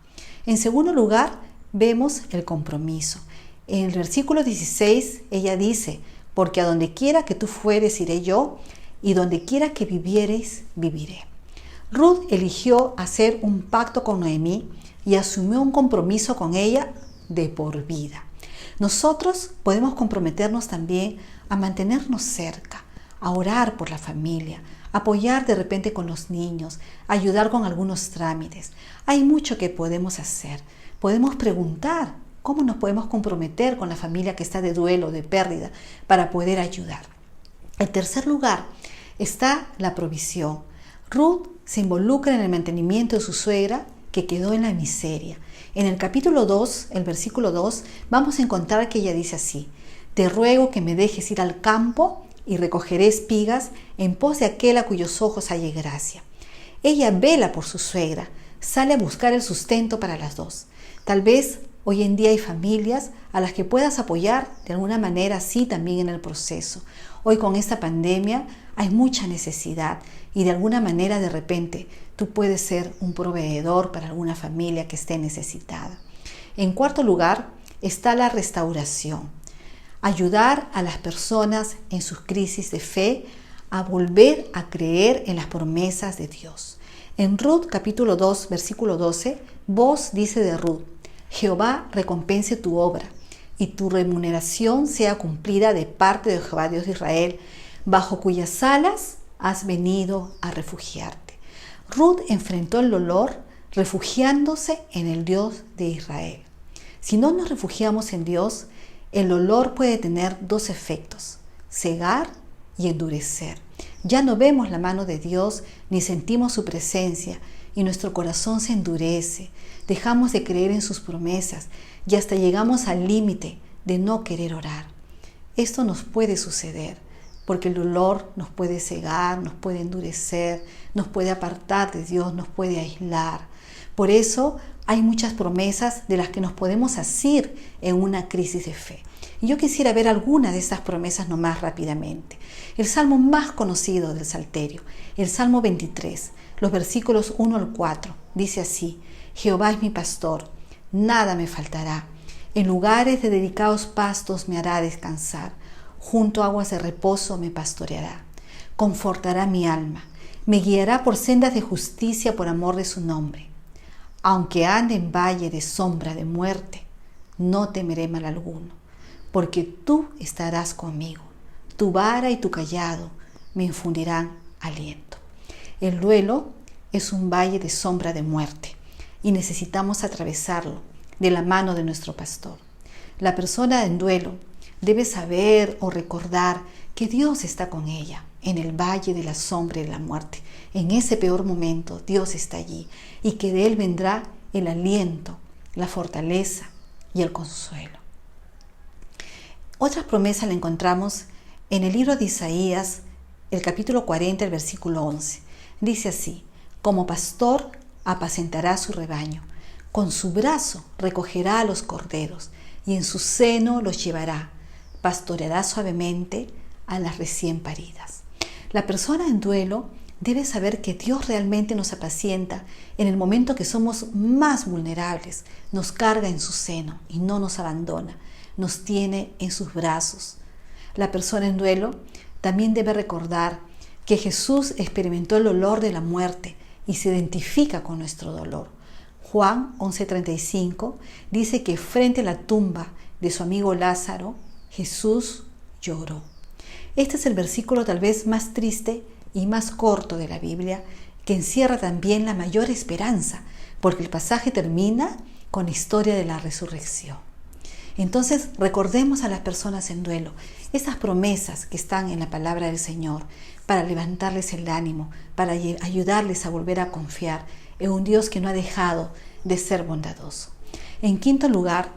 En segundo lugar, vemos el compromiso. En el versículo 16, ella dice, porque a donde quiera que tú fueres iré yo, y donde quiera que vivieres, viviré. Ruth eligió hacer un pacto con Noemí y asumió un compromiso con ella de por vida. Nosotros podemos comprometernos también a mantenernos cerca, a orar por la familia, apoyar de repente con los niños, ayudar con algunos trámites. Hay mucho que podemos hacer. Podemos preguntar cómo nos podemos comprometer con la familia que está de duelo, de pérdida, para poder ayudar. En tercer lugar está la provisión. Ruth se involucra en el mantenimiento de su suegra que quedó en la miseria. En el capítulo 2, el versículo 2, vamos a encontrar que ella dice así, te ruego que me dejes ir al campo y recogeré espigas en pos de aquel a cuyos ojos halle gracia. Ella vela por su suegra, sale a buscar el sustento para las dos. Tal vez hoy en día hay familias a las que puedas apoyar de alguna manera así también en el proceso. Hoy con esta pandemia hay mucha necesidad y de alguna manera de repente tú puedes ser un proveedor para alguna familia que esté necesitada. En cuarto lugar está la restauración. Ayudar a las personas en sus crisis de fe a volver a creer en las promesas de Dios. En Ruth capítulo 2 versículo 12, voz dice de Ruth, Jehová recompense tu obra y tu remuneración sea cumplida de parte de Jehová Dios de Israel, bajo cuyas alas has venido a refugiarte. Ruth enfrentó el dolor refugiándose en el Dios de Israel. Si no nos refugiamos en Dios, el dolor puede tener dos efectos, cegar y endurecer. Ya no vemos la mano de Dios ni sentimos su presencia y nuestro corazón se endurece, dejamos de creer en sus promesas y hasta llegamos al límite de no querer orar. Esto nos puede suceder porque el dolor nos puede cegar, nos puede endurecer, nos puede apartar de Dios, nos puede aislar. Por eso hay muchas promesas de las que nos podemos asir en una crisis de fe. Y yo quisiera ver algunas de estas promesas nomás rápidamente. El salmo más conocido del Salterio, el Salmo 23, los versículos 1 al 4, dice así: Jehová es mi pastor, nada me faltará. En lugares de delicados pastos me hará descansar. Junto a aguas de reposo me pastoreará. Confortará mi alma. Me guiará por sendas de justicia por amor de su nombre. Aunque ande en valle de sombra de muerte, no temeré mal alguno, porque tú estarás conmigo. Tu vara y tu cayado me infundirán aliento. El duelo es un valle de sombra de muerte y necesitamos atravesarlo de la mano de nuestro pastor. La persona en duelo debe saber o recordar que Dios está con ella en el valle de la sombra de la muerte. En ese peor momento Dios está allí y que de Él vendrá el aliento, la fortaleza y el consuelo. Otra promesa la encontramos en el libro de Isaías, el capítulo 40, el versículo 11. Dice así: como pastor apacentará su rebaño, con su brazo recogerá a los corderos y en su seno los llevará, pastoreará suavemente a las recién paridas. La persona en duelo debe saber que Dios realmente nos apacienta en el momento que somos más vulnerables, nos carga en su seno y no nos abandona, nos tiene en sus brazos. La persona en duelo también debe recordar que Jesús experimentó el dolor de la muerte y se identifica con nuestro dolor. Juan 11:35 dice que frente a la tumba de su amigo Lázaro, Jesús lloró. Este es el versículo tal vez más triste y más corto de la Biblia, que encierra también la mayor esperanza, porque el pasaje termina con la historia de la resurrección. Entonces recordemos a las personas en duelo esas promesas que están en la palabra del Señor para levantarles el ánimo, para ayudarles a volver a confiar en un Dios que no ha dejado de ser bondadoso. En quinto lugar,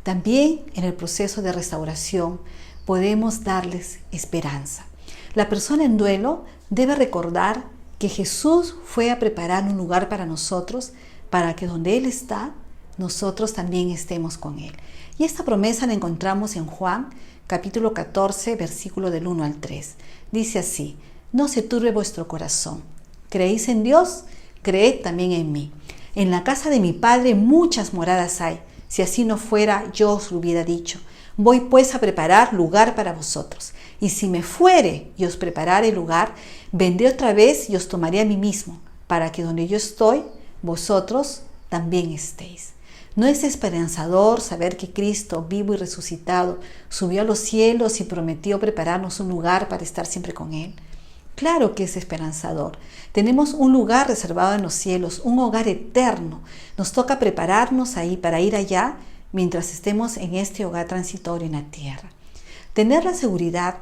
también en el proceso de restauración podemos darles esperanza. La persona en duelo debe recordar que Jesús fue a preparar un lugar para nosotros, para que donde Él está, nosotros también estemos con Él. Y esta promesa la encontramos en Juan, capítulo 14, versículo del 1 al 3. Dice así: no se turbe vuestro corazón. ¿Creéis en Dios? Creed también en mí. En la casa de mi Padre muchas moradas hay. Si así no fuera, yo os lo hubiera dicho. Voy pues a preparar lugar para vosotros. Y si me fuere y os preparare lugar, vendré otra vez y os tomaré a mí mismo, para que donde yo estoy, vosotros también estéis. ¿No es esperanzador saber que Cristo, vivo y resucitado, subió a los cielos y prometió prepararnos un lugar para estar siempre con Él? Claro que es esperanzador. Tenemos un lugar reservado en los cielos, un hogar eterno. Nos toca prepararnos ahí para ir allá mientras estemos en este hogar transitorio en la tierra. Tener la seguridad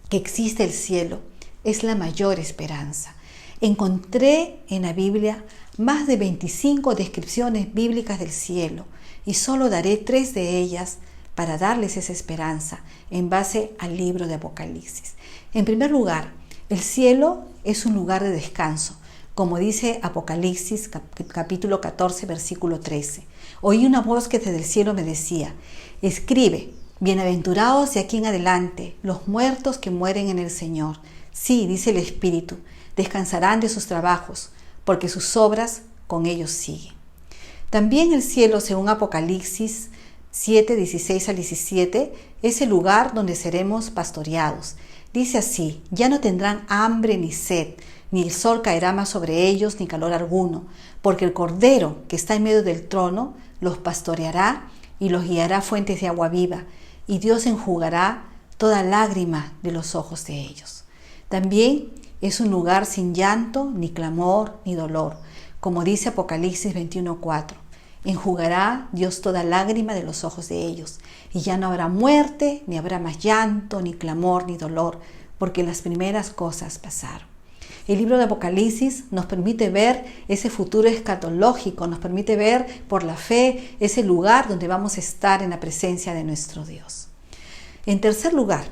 que existe el cielo es la mayor esperanza. Encontré en la Biblia más de 25 descripciones bíblicas del cielo y solo daré 3 de ellas para darles esa esperanza en base al libro de Apocalipsis. En primer lugar, el cielo es un lugar de descanso, como dice Apocalipsis capítulo 14, versículo 13. Oí una voz que desde el cielo me decía: escribe, bienaventurados de aquí en adelante los muertos que mueren en el Señor. Sí, dice el Espíritu, descansarán de sus trabajos, porque sus obras con ellos siguen. También el cielo, según Apocalipsis 7, 16 al 17, es el lugar donde seremos pastoreados. Dice así: ya no tendrán hambre ni sed, ni el sol caerá más sobre ellos, ni calor alguno, porque el Cordero que está en medio del trono los pastoreará y los guiará a fuentes de agua viva, y Dios enjugará toda lágrima de los ojos de ellos. También es un lugar sin llanto, ni clamor, ni dolor, como dice Apocalipsis 21:4. Enjugará Dios toda lágrima de los ojos de ellos, y ya no habrá muerte, ni habrá más llanto, ni clamor, ni dolor, porque las primeras cosas pasaron. El libro de Apocalipsis nos permite ver ese futuro escatológico, nos permite ver por la fe ese lugar donde vamos a estar en la presencia de nuestro Dios. En tercer lugar,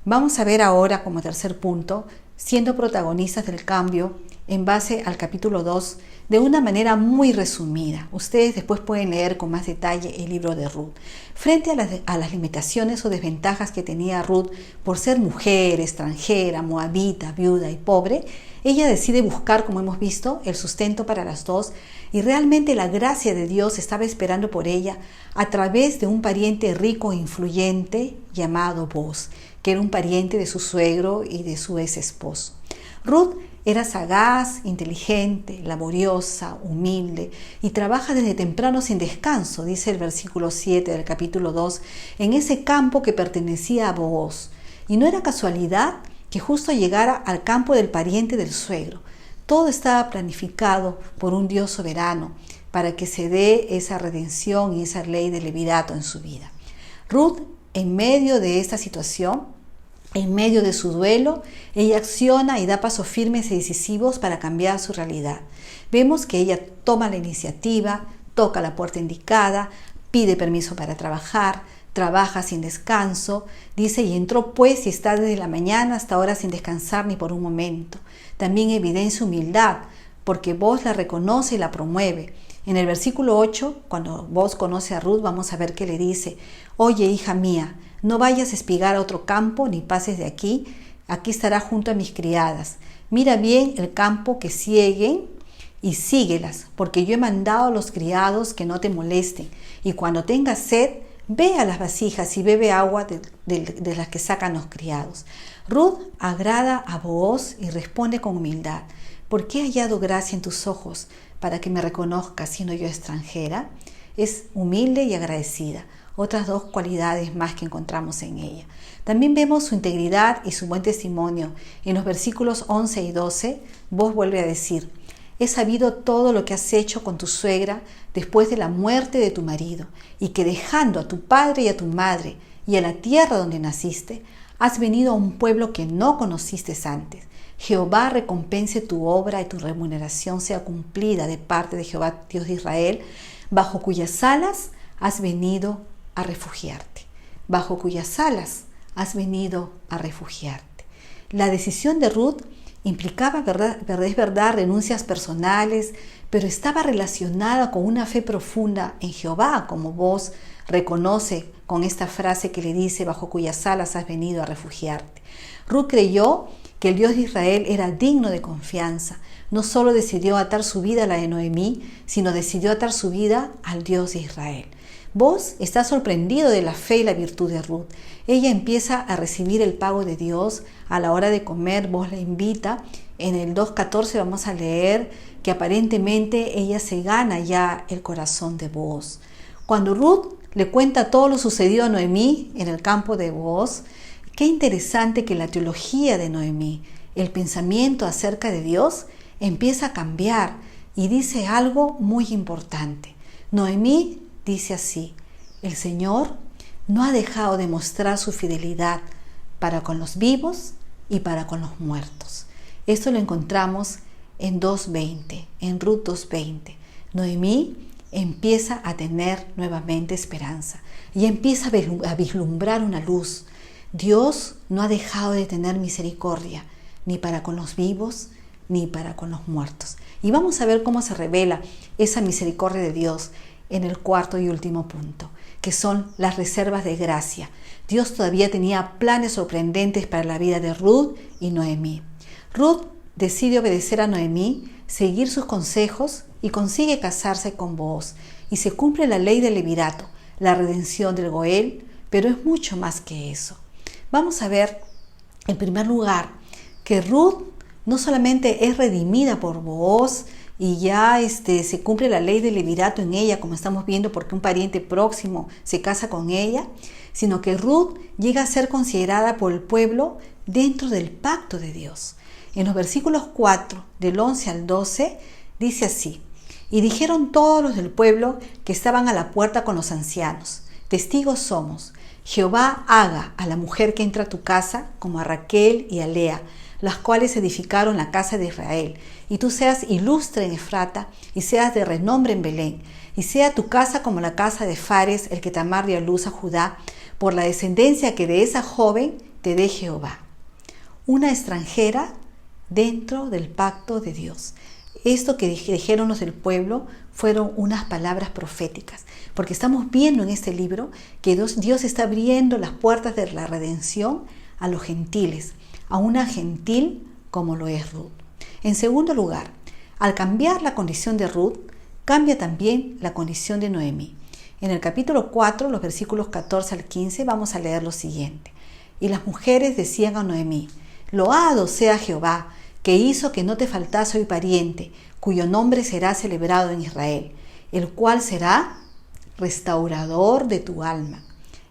vamos a ver ahora como tercer punto, siendo protagonistas del cambio en base al capítulo 2, de una manera muy resumida. Ustedes después pueden leer con más detalle el libro de Ruth. Frente a las limitaciones o desventajas que tenía Ruth por ser mujer, extranjera, moabita, viuda y pobre, ella decide buscar, como hemos visto, el sustento para las dos, y realmente la gracia de Dios estaba esperando por ella a través de un pariente rico e influyente llamado Boaz, que era un pariente de su suegro y de su ex esposo. Ruth era sagaz, inteligente, laboriosa, humilde y trabaja desde temprano sin descanso, dice el versículo 7 del capítulo 2, en ese campo que pertenecía a Booz. Y no era casualidad que justo llegara al campo del pariente del suegro. Todo estaba planificado por un Dios soberano para que se dé esa redención y esa ley del levirato en su vida. Ruth, en medio de esta situación, en medio de su duelo, ella acciona y da pasos firmes y decisivos para cambiar su realidad. Vemos que ella toma la iniciativa, toca la puerta indicada, pide permiso para trabajar, trabaja sin descanso, dice, y entró pues y está desde la mañana hasta ahora sin descansar ni por un momento. También evidencia humildad, porque Boaz la reconoce y la promueve. En el versículo 8, cuando Boaz conoce a Ruth, vamos a ver que le dice, oye, hija mía, no vayas a espigar a otro campo, ni pases de aquí. Aquí estará junto a mis criadas. Mira bien el campo que sieguen y síguelas, porque yo he mandado a los criados que no te molesten. Y cuando tengas sed, ve a las vasijas y bebe agua de las que sacan los criados. Ruth agrada a Booz y responde con humildad. ¿Por qué he hallado gracia en tus ojos para que me reconozcas siendo yo extranjera? Es humilde y agradecida. Otras dos cualidades más que encontramos en ella. También vemos su integridad y su buen testimonio. En los versículos 11 y 12, Boaz vuelve a decir, he sabido todo lo que has hecho con tu suegra después de la muerte de tu marido, y que dejando a tu padre y a tu madre y a la tierra donde naciste, has venido a un pueblo que no conociste antes. Jehová recompense tu obra y tu remuneración sea cumplida de parte de Jehová, Dios de Israel, bajo cuyas alas has venido a refugiarte. Bajo cuyas alas has venido a refugiarte. La decisión de Ruth implicaba, es verdad, renuncias personales, pero estaba relacionada con una fe profunda en Jehová, como Boaz reconoce con esta frase que le dice, bajo cuyas alas has venido a refugiarte. Ruth creyó que el Dios de Israel era digno de confianza. No solo decidió atar su vida a la de Noemí, sino decidió atar su vida al Dios de Israel. Boaz está sorprendido de la fe y la virtud de Ruth. Ella empieza a recibir el pago de Dios. A la hora de comer, Boaz la invita. En el 2.14 vamos a leer que aparentemente ella se gana ya el corazón de Boaz. Cuando Ruth le cuenta todo lo sucedido a Noemí en el campo de Boaz, qué interesante que la teología de Noemí, el pensamiento acerca de Dios, empieza a cambiar y dice algo muy importante. Noemí dice así, el Señor no ha dejado de mostrar su fidelidad para con los vivos y para con los muertos. Esto lo encontramos en 2.20, en Ruth 2.20. Noemí empieza a tener nuevamente esperanza y empieza a vislumbrar una luz. Dios no ha dejado de tener misericordia, ni para con los vivos, ni para con los muertos. Y vamos a ver cómo se revela esa misericordia de Dios en el cuarto y último punto, que son las reservas de gracia. Dios todavía tenía planes sorprendentes para la vida de Ruth y Noemí. Ruth decide obedecer a Noemí, seguir sus consejos y consigue casarse con Boaz. Y se cumple la ley del levirato, la redención del Goel, pero es mucho más que eso. Vamos a ver, en primer lugar, que Ruth no solamente es redimida por Boaz, y ya se cumple la ley del levirato en ella, como estamos viendo, porque un pariente próximo se casa con ella, sino que Ruth llega a ser considerada por el pueblo dentro del pacto de Dios. En los versículos 4, del 11 al 12, dice así, y dijeron todos los del pueblo que estaban a la puerta con los ancianos, testigos somos, Jehová haga a la mujer que entra a tu casa como a Raquel y a Lea, las cuales edificaron la casa de Israel, y tú seas ilustre en Efrata, y seas de renombre en Belén, y sea tu casa como la casa de Fares, el que Tamar dio a luz a Judá, por la descendencia que de esa joven te dé Jehová. Una extranjera dentro del pacto de Dios. Esto que dijeron los del pueblo fueron unas palabras proféticas, porque estamos viendo en este libro que Dios está abriendo las puertas de la redención a los gentiles, a una gentil como lo es Ruth. En segundo lugar, al cambiar la condición de Ruth, cambia también la condición de Noemí. En el capítulo 4, los versículos 14 al 15, vamos a leer lo siguiente. Y las mujeres decían a Noemí: Loado sea Jehová, que hizo que no te faltase hoy pariente, cuyo nombre será celebrado en Israel, el cual será restaurador de tu alma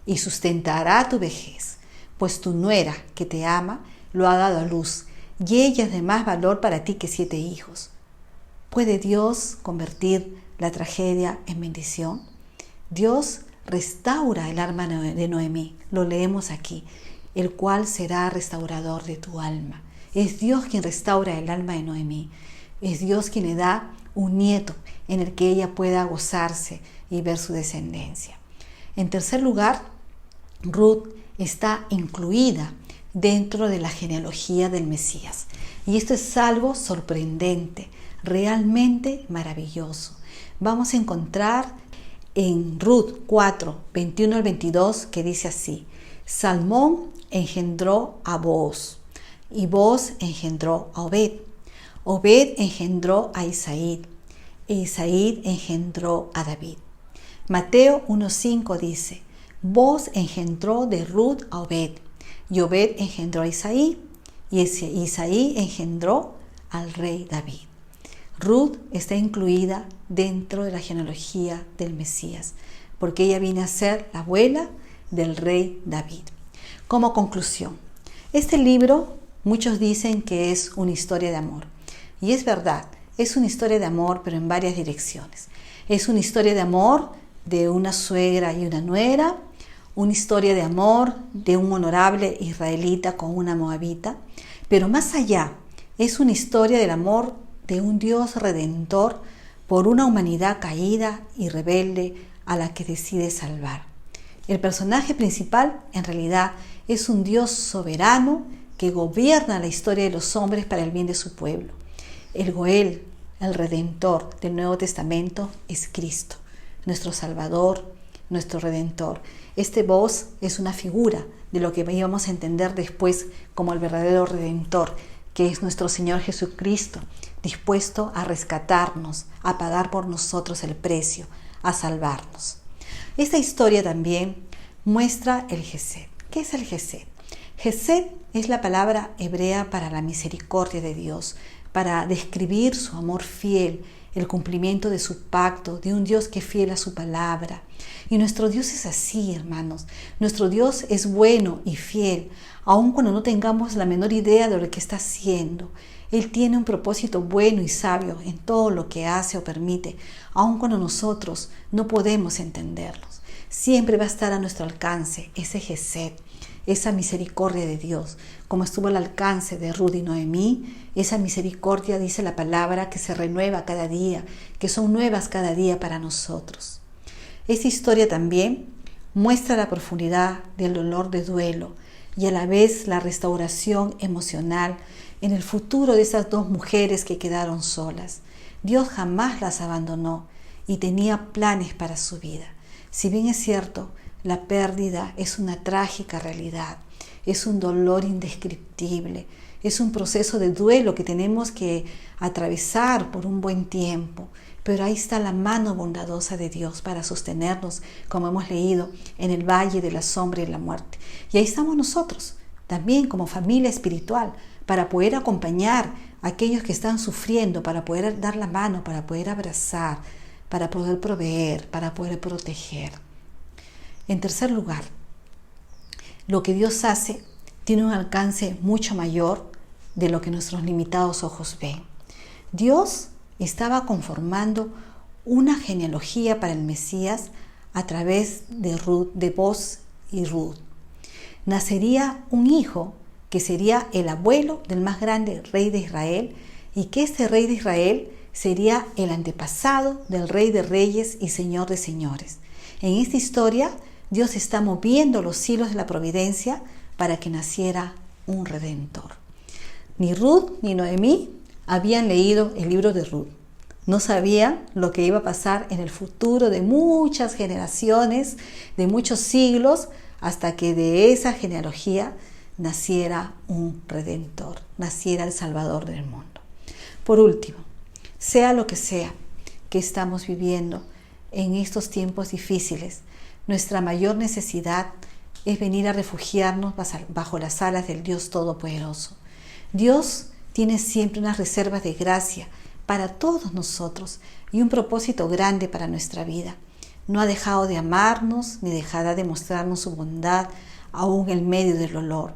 y sustentará tu vejez, pues tu nuera, que te ama, lo ha dado a luz, y ella es de más valor para ti que 7 hijos. ¿Puede Dios convertir la tragedia en bendición? Dios restaura el alma de Noemí, lo leemos aquí, el cual será restaurador de tu alma. Es Dios quien restaura el alma de Noemí. Es Dios quien le da un nieto en el que ella pueda gozarse y ver su descendencia. En tercer lugar, Ruth está incluida dentro de la genealogía del Mesías. Y esto es algo sorprendente, realmente maravilloso. Vamos a encontrar en Ruth 4, 21 al 22, que dice así: Salmón engendró a Booz, y Booz engendró a Obed. Obed engendró a Isaí, e Isaí engendró a David. Mateo 1:5 dice: Booz engendró de Ruth a Obed, y Obed engendró a Isaí, y Isaí engendró al rey David. Ruth está incluida dentro de la genealogía del Mesías, porque ella viene a ser la abuela del rey David. Como conclusión, este libro muchos dicen que es una historia de amor. Y es verdad, es una historia de amor, pero en varias direcciones. Es una historia de amor de una suegra y una nuera, una historia de amor de un honorable israelita con una moabita, pero más allá, es una historia del amor de un Dios redentor por una humanidad caída y rebelde a la que decide salvar. El personaje principal, en realidad, es un Dios soberano que gobierna la historia de los hombres para el bien de su pueblo. El Goel, el Redentor del Nuevo Testamento, es Cristo, nuestro Salvador, nuestro Redentor. Este Booz es una figura de lo que íbamos a entender después como el verdadero Redentor, que es nuestro Señor Jesucristo, dispuesto a rescatarnos, a pagar por nosotros el precio, a salvarnos. Esta historia también muestra el Gesed. ¿Qué es el Gesed? Gesed es la palabra hebrea para la misericordia de Dios, para describir su amor fiel, el cumplimiento de su pacto, de un Dios que es fiel a su palabra. Y nuestro Dios es así, hermanos. Nuestro Dios es bueno y fiel, aun cuando no tengamos la menor idea de lo que está haciendo. Él tiene un propósito bueno y sabio en todo lo que hace o permite, aun cuando nosotros no podemos entenderlos. Siempre va a estar a nuestro alcance ese Gesed, esa misericordia de Dios, como estuvo al alcance de Ruth y Noemí. Esa misericordia, dice la palabra, que se renueva cada día, que son nuevas cada día para nosotros. Esta historia también muestra la profundidad del dolor de duelo y a la vez la restauración emocional en el futuro de esas dos mujeres que quedaron solas. Dios jamás las abandonó y tenía planes para su vida. Si bien es cierto, la pérdida es una trágica realidad, es un dolor indescriptible, es un proceso de duelo que tenemos que atravesar por un buen tiempo, pero ahí está la mano bondadosa de Dios para sostenernos, como hemos leído, en el valle de la sombra y la muerte. Y ahí estamos nosotros, también como familia espiritual, para poder acompañar a aquellos que están sufriendo, para poder dar la mano, para poder abrazar, para poder proveer, para poder proteger. En tercer lugar, lo que Dios hace tiene un alcance mucho mayor de lo que nuestros limitados ojos ven. Dios estaba conformando una genealogía para el Mesías a través de Ruth, de Booz y Ruth. Nacería un hijo que sería el abuelo del más grande rey de Israel, y que este rey de Israel sería el antepasado del rey de reyes y señor de señores. En esta historia, Dios está moviendo los hilos de la providencia para que naciera un redentor. Ni Ruth ni Noemí habían leído el libro de Ruth. No sabían lo que iba a pasar en el futuro de muchas generaciones, de muchos siglos, hasta que de esa genealogía naciera un redentor, naciera el Salvador del mundo. Por último, sea lo que sea que estamos viviendo en estos tiempos difíciles, nuestra mayor necesidad es venir a refugiarnos bajo las alas del Dios Todopoderoso. Dios tiene siempre unas reservas de gracia para todos nosotros y un propósito grande para nuestra vida. No ha dejado de amarnos ni dejará de mostrarnos su bondad aún en medio del dolor.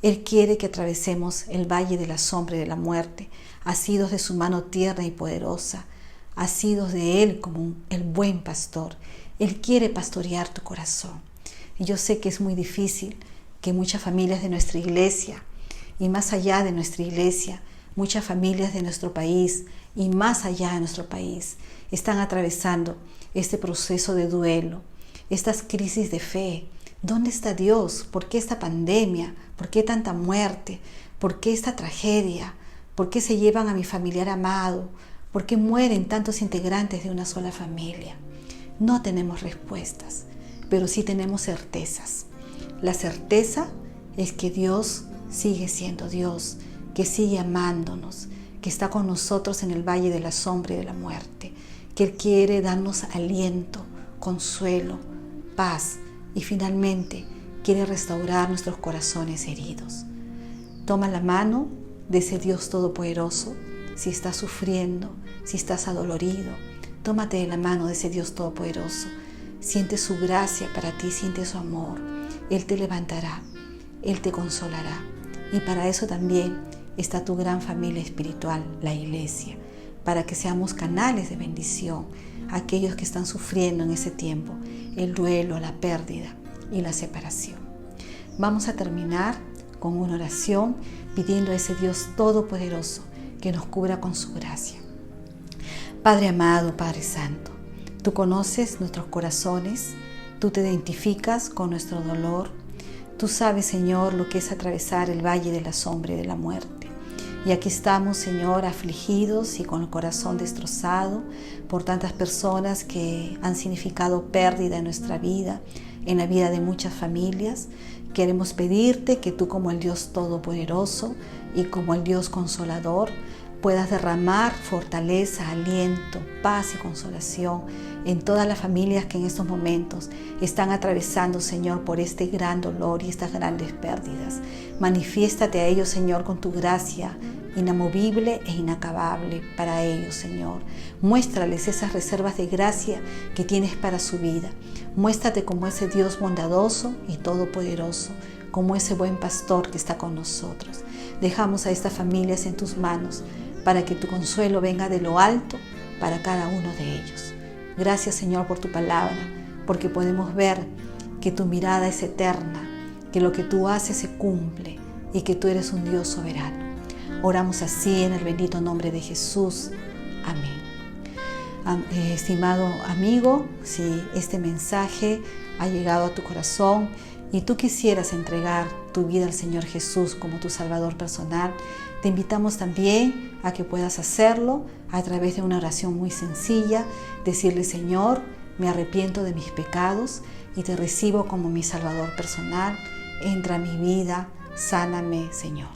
Él quiere que atravesemos el valle de la sombra y de la muerte, asidos de su mano tierna y poderosa, asidos de Él como el buen pastor. Él quiere pastorear tu corazón. Y yo sé que es muy difícil que muchas familias de nuestra iglesia y más allá de nuestra iglesia, muchas familias de nuestro país y más allá de nuestro país están atravesando este proceso de duelo, estas crisis de fe. ¿Dónde está Dios? ¿Por qué esta pandemia? ¿Por qué tanta muerte? ¿Por qué esta tragedia? ¿Por qué se llevan a mi familiar amado? ¿Por qué mueren tantos integrantes de una sola familia? No tenemos respuestas, pero sí tenemos certezas. La certeza es que Dios sigue siendo Dios, que sigue amándonos, que está con nosotros en el valle de la sombra y de la muerte, que Él quiere darnos aliento, consuelo, paz y finalmente quiere restaurar nuestros corazones heridos. Toma la mano de ese Dios todopoderoso. Si estás sufriendo, si estás adolorido, tómate de la mano de ese Dios todopoderoso. Siente su gracia para ti, siente su amor. Él te levantará, Él te consolará. Y para eso también está tu gran familia espiritual, la iglesia, para que seamos canales de bendición a aquellos que están sufriendo en ese tiempo el duelo, la pérdida y la separación. Vamos a terminar con una oración pidiendo a ese Dios todopoderoso que nos cubra con su gracia. Padre amado, Padre Santo, tú conoces nuestros corazones, tú te identificas con nuestro dolor, tú sabes, Señor, lo que es atravesar el valle de la sombra y de la muerte. Y aquí estamos, Señor, afligidos y con el corazón destrozado por tantas personas que han significado pérdida en nuestra vida, en la vida de muchas familias. Queremos pedirte que tú, como el Dios Todopoderoso y como el Dios Consolador, puedas derramar fortaleza, aliento, paz y consolación en todas las familias que en estos momentos están atravesando, Señor, por este gran dolor y estas grandes pérdidas. Manifiéstate a ellos, Señor, con tu gracia inamovible e inacabable para ellos, Señor. Muéstrales esas reservas de gracia que tienes para su vida. Muéstrate como ese Dios bondadoso y todopoderoso, como ese buen pastor que está con nosotros. Dejamos a estas familias en tus manos para que tu consuelo venga de lo alto para cada uno de ellos. Gracias, Señor, por tu palabra, porque podemos ver que tu mirada es eterna, que lo que tú haces se cumple y que tú eres un Dios soberano. Oramos así en el bendito nombre de Jesús. Amén. Estimado amigo, si este mensaje ha llegado a tu corazón y tú quisieras entregar tu vida al Señor Jesús como tu Salvador personal, te invitamos también a que puedas hacerlo a través de una oración muy sencilla, decirle: Señor, me arrepiento de mis pecados y te recibo como mi Salvador personal. Entra a mi vida, sáname, Señor.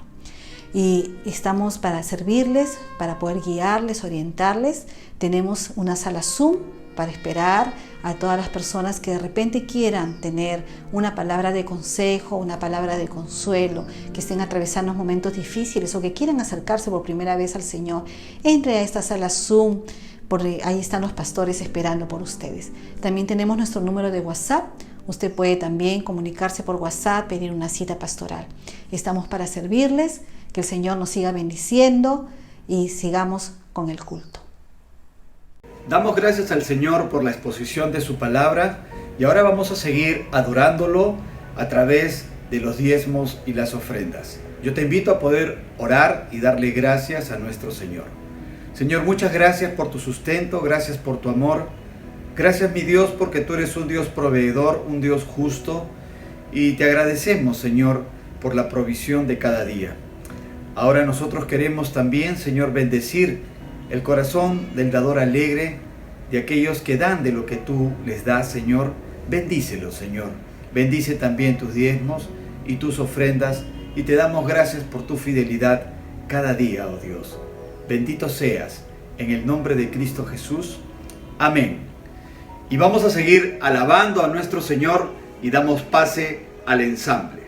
Y estamos para servirles, para poder guiarles, orientarles. Tenemos una sala Zoom para esperar a todas las personas que de repente quieran tener una palabra de consejo, una palabra de consuelo, que estén atravesando momentos difíciles o que quieran acercarse por primera vez al Señor. Entre a esta sala Zoom, porque ahí están los pastores esperando por ustedes. También tenemos nuestro número de WhatsApp. Usted puede también comunicarse por WhatsApp, pedir una cita pastoral. Estamos para servirles, que el Señor nos siga bendiciendo y sigamos con el culto. Damos gracias al Señor por la exposición de su palabra y ahora vamos a seguir adorándolo a través de los diezmos y las ofrendas. Yo te invito a poder orar y darle gracias a nuestro Señor. Señor, muchas gracias por tu sustento, gracias por tu amor. Gracias, mi Dios, porque tú eres un Dios proveedor, un Dios justo. Y te agradecemos, Señor, por la provisión de cada día. Ahora nosotros queremos también, Señor, bendecir el corazón del dador alegre, de aquellos que dan de lo que tú les das, Señor. Bendícelos, Señor. Bendice también tus diezmos y tus ofrendas, y te damos gracias por tu fidelidad cada día, oh Dios. Bendito seas, en el nombre de Cristo Jesús. Amén. Y vamos a seguir alabando a nuestro Señor y damos pase al ensamble.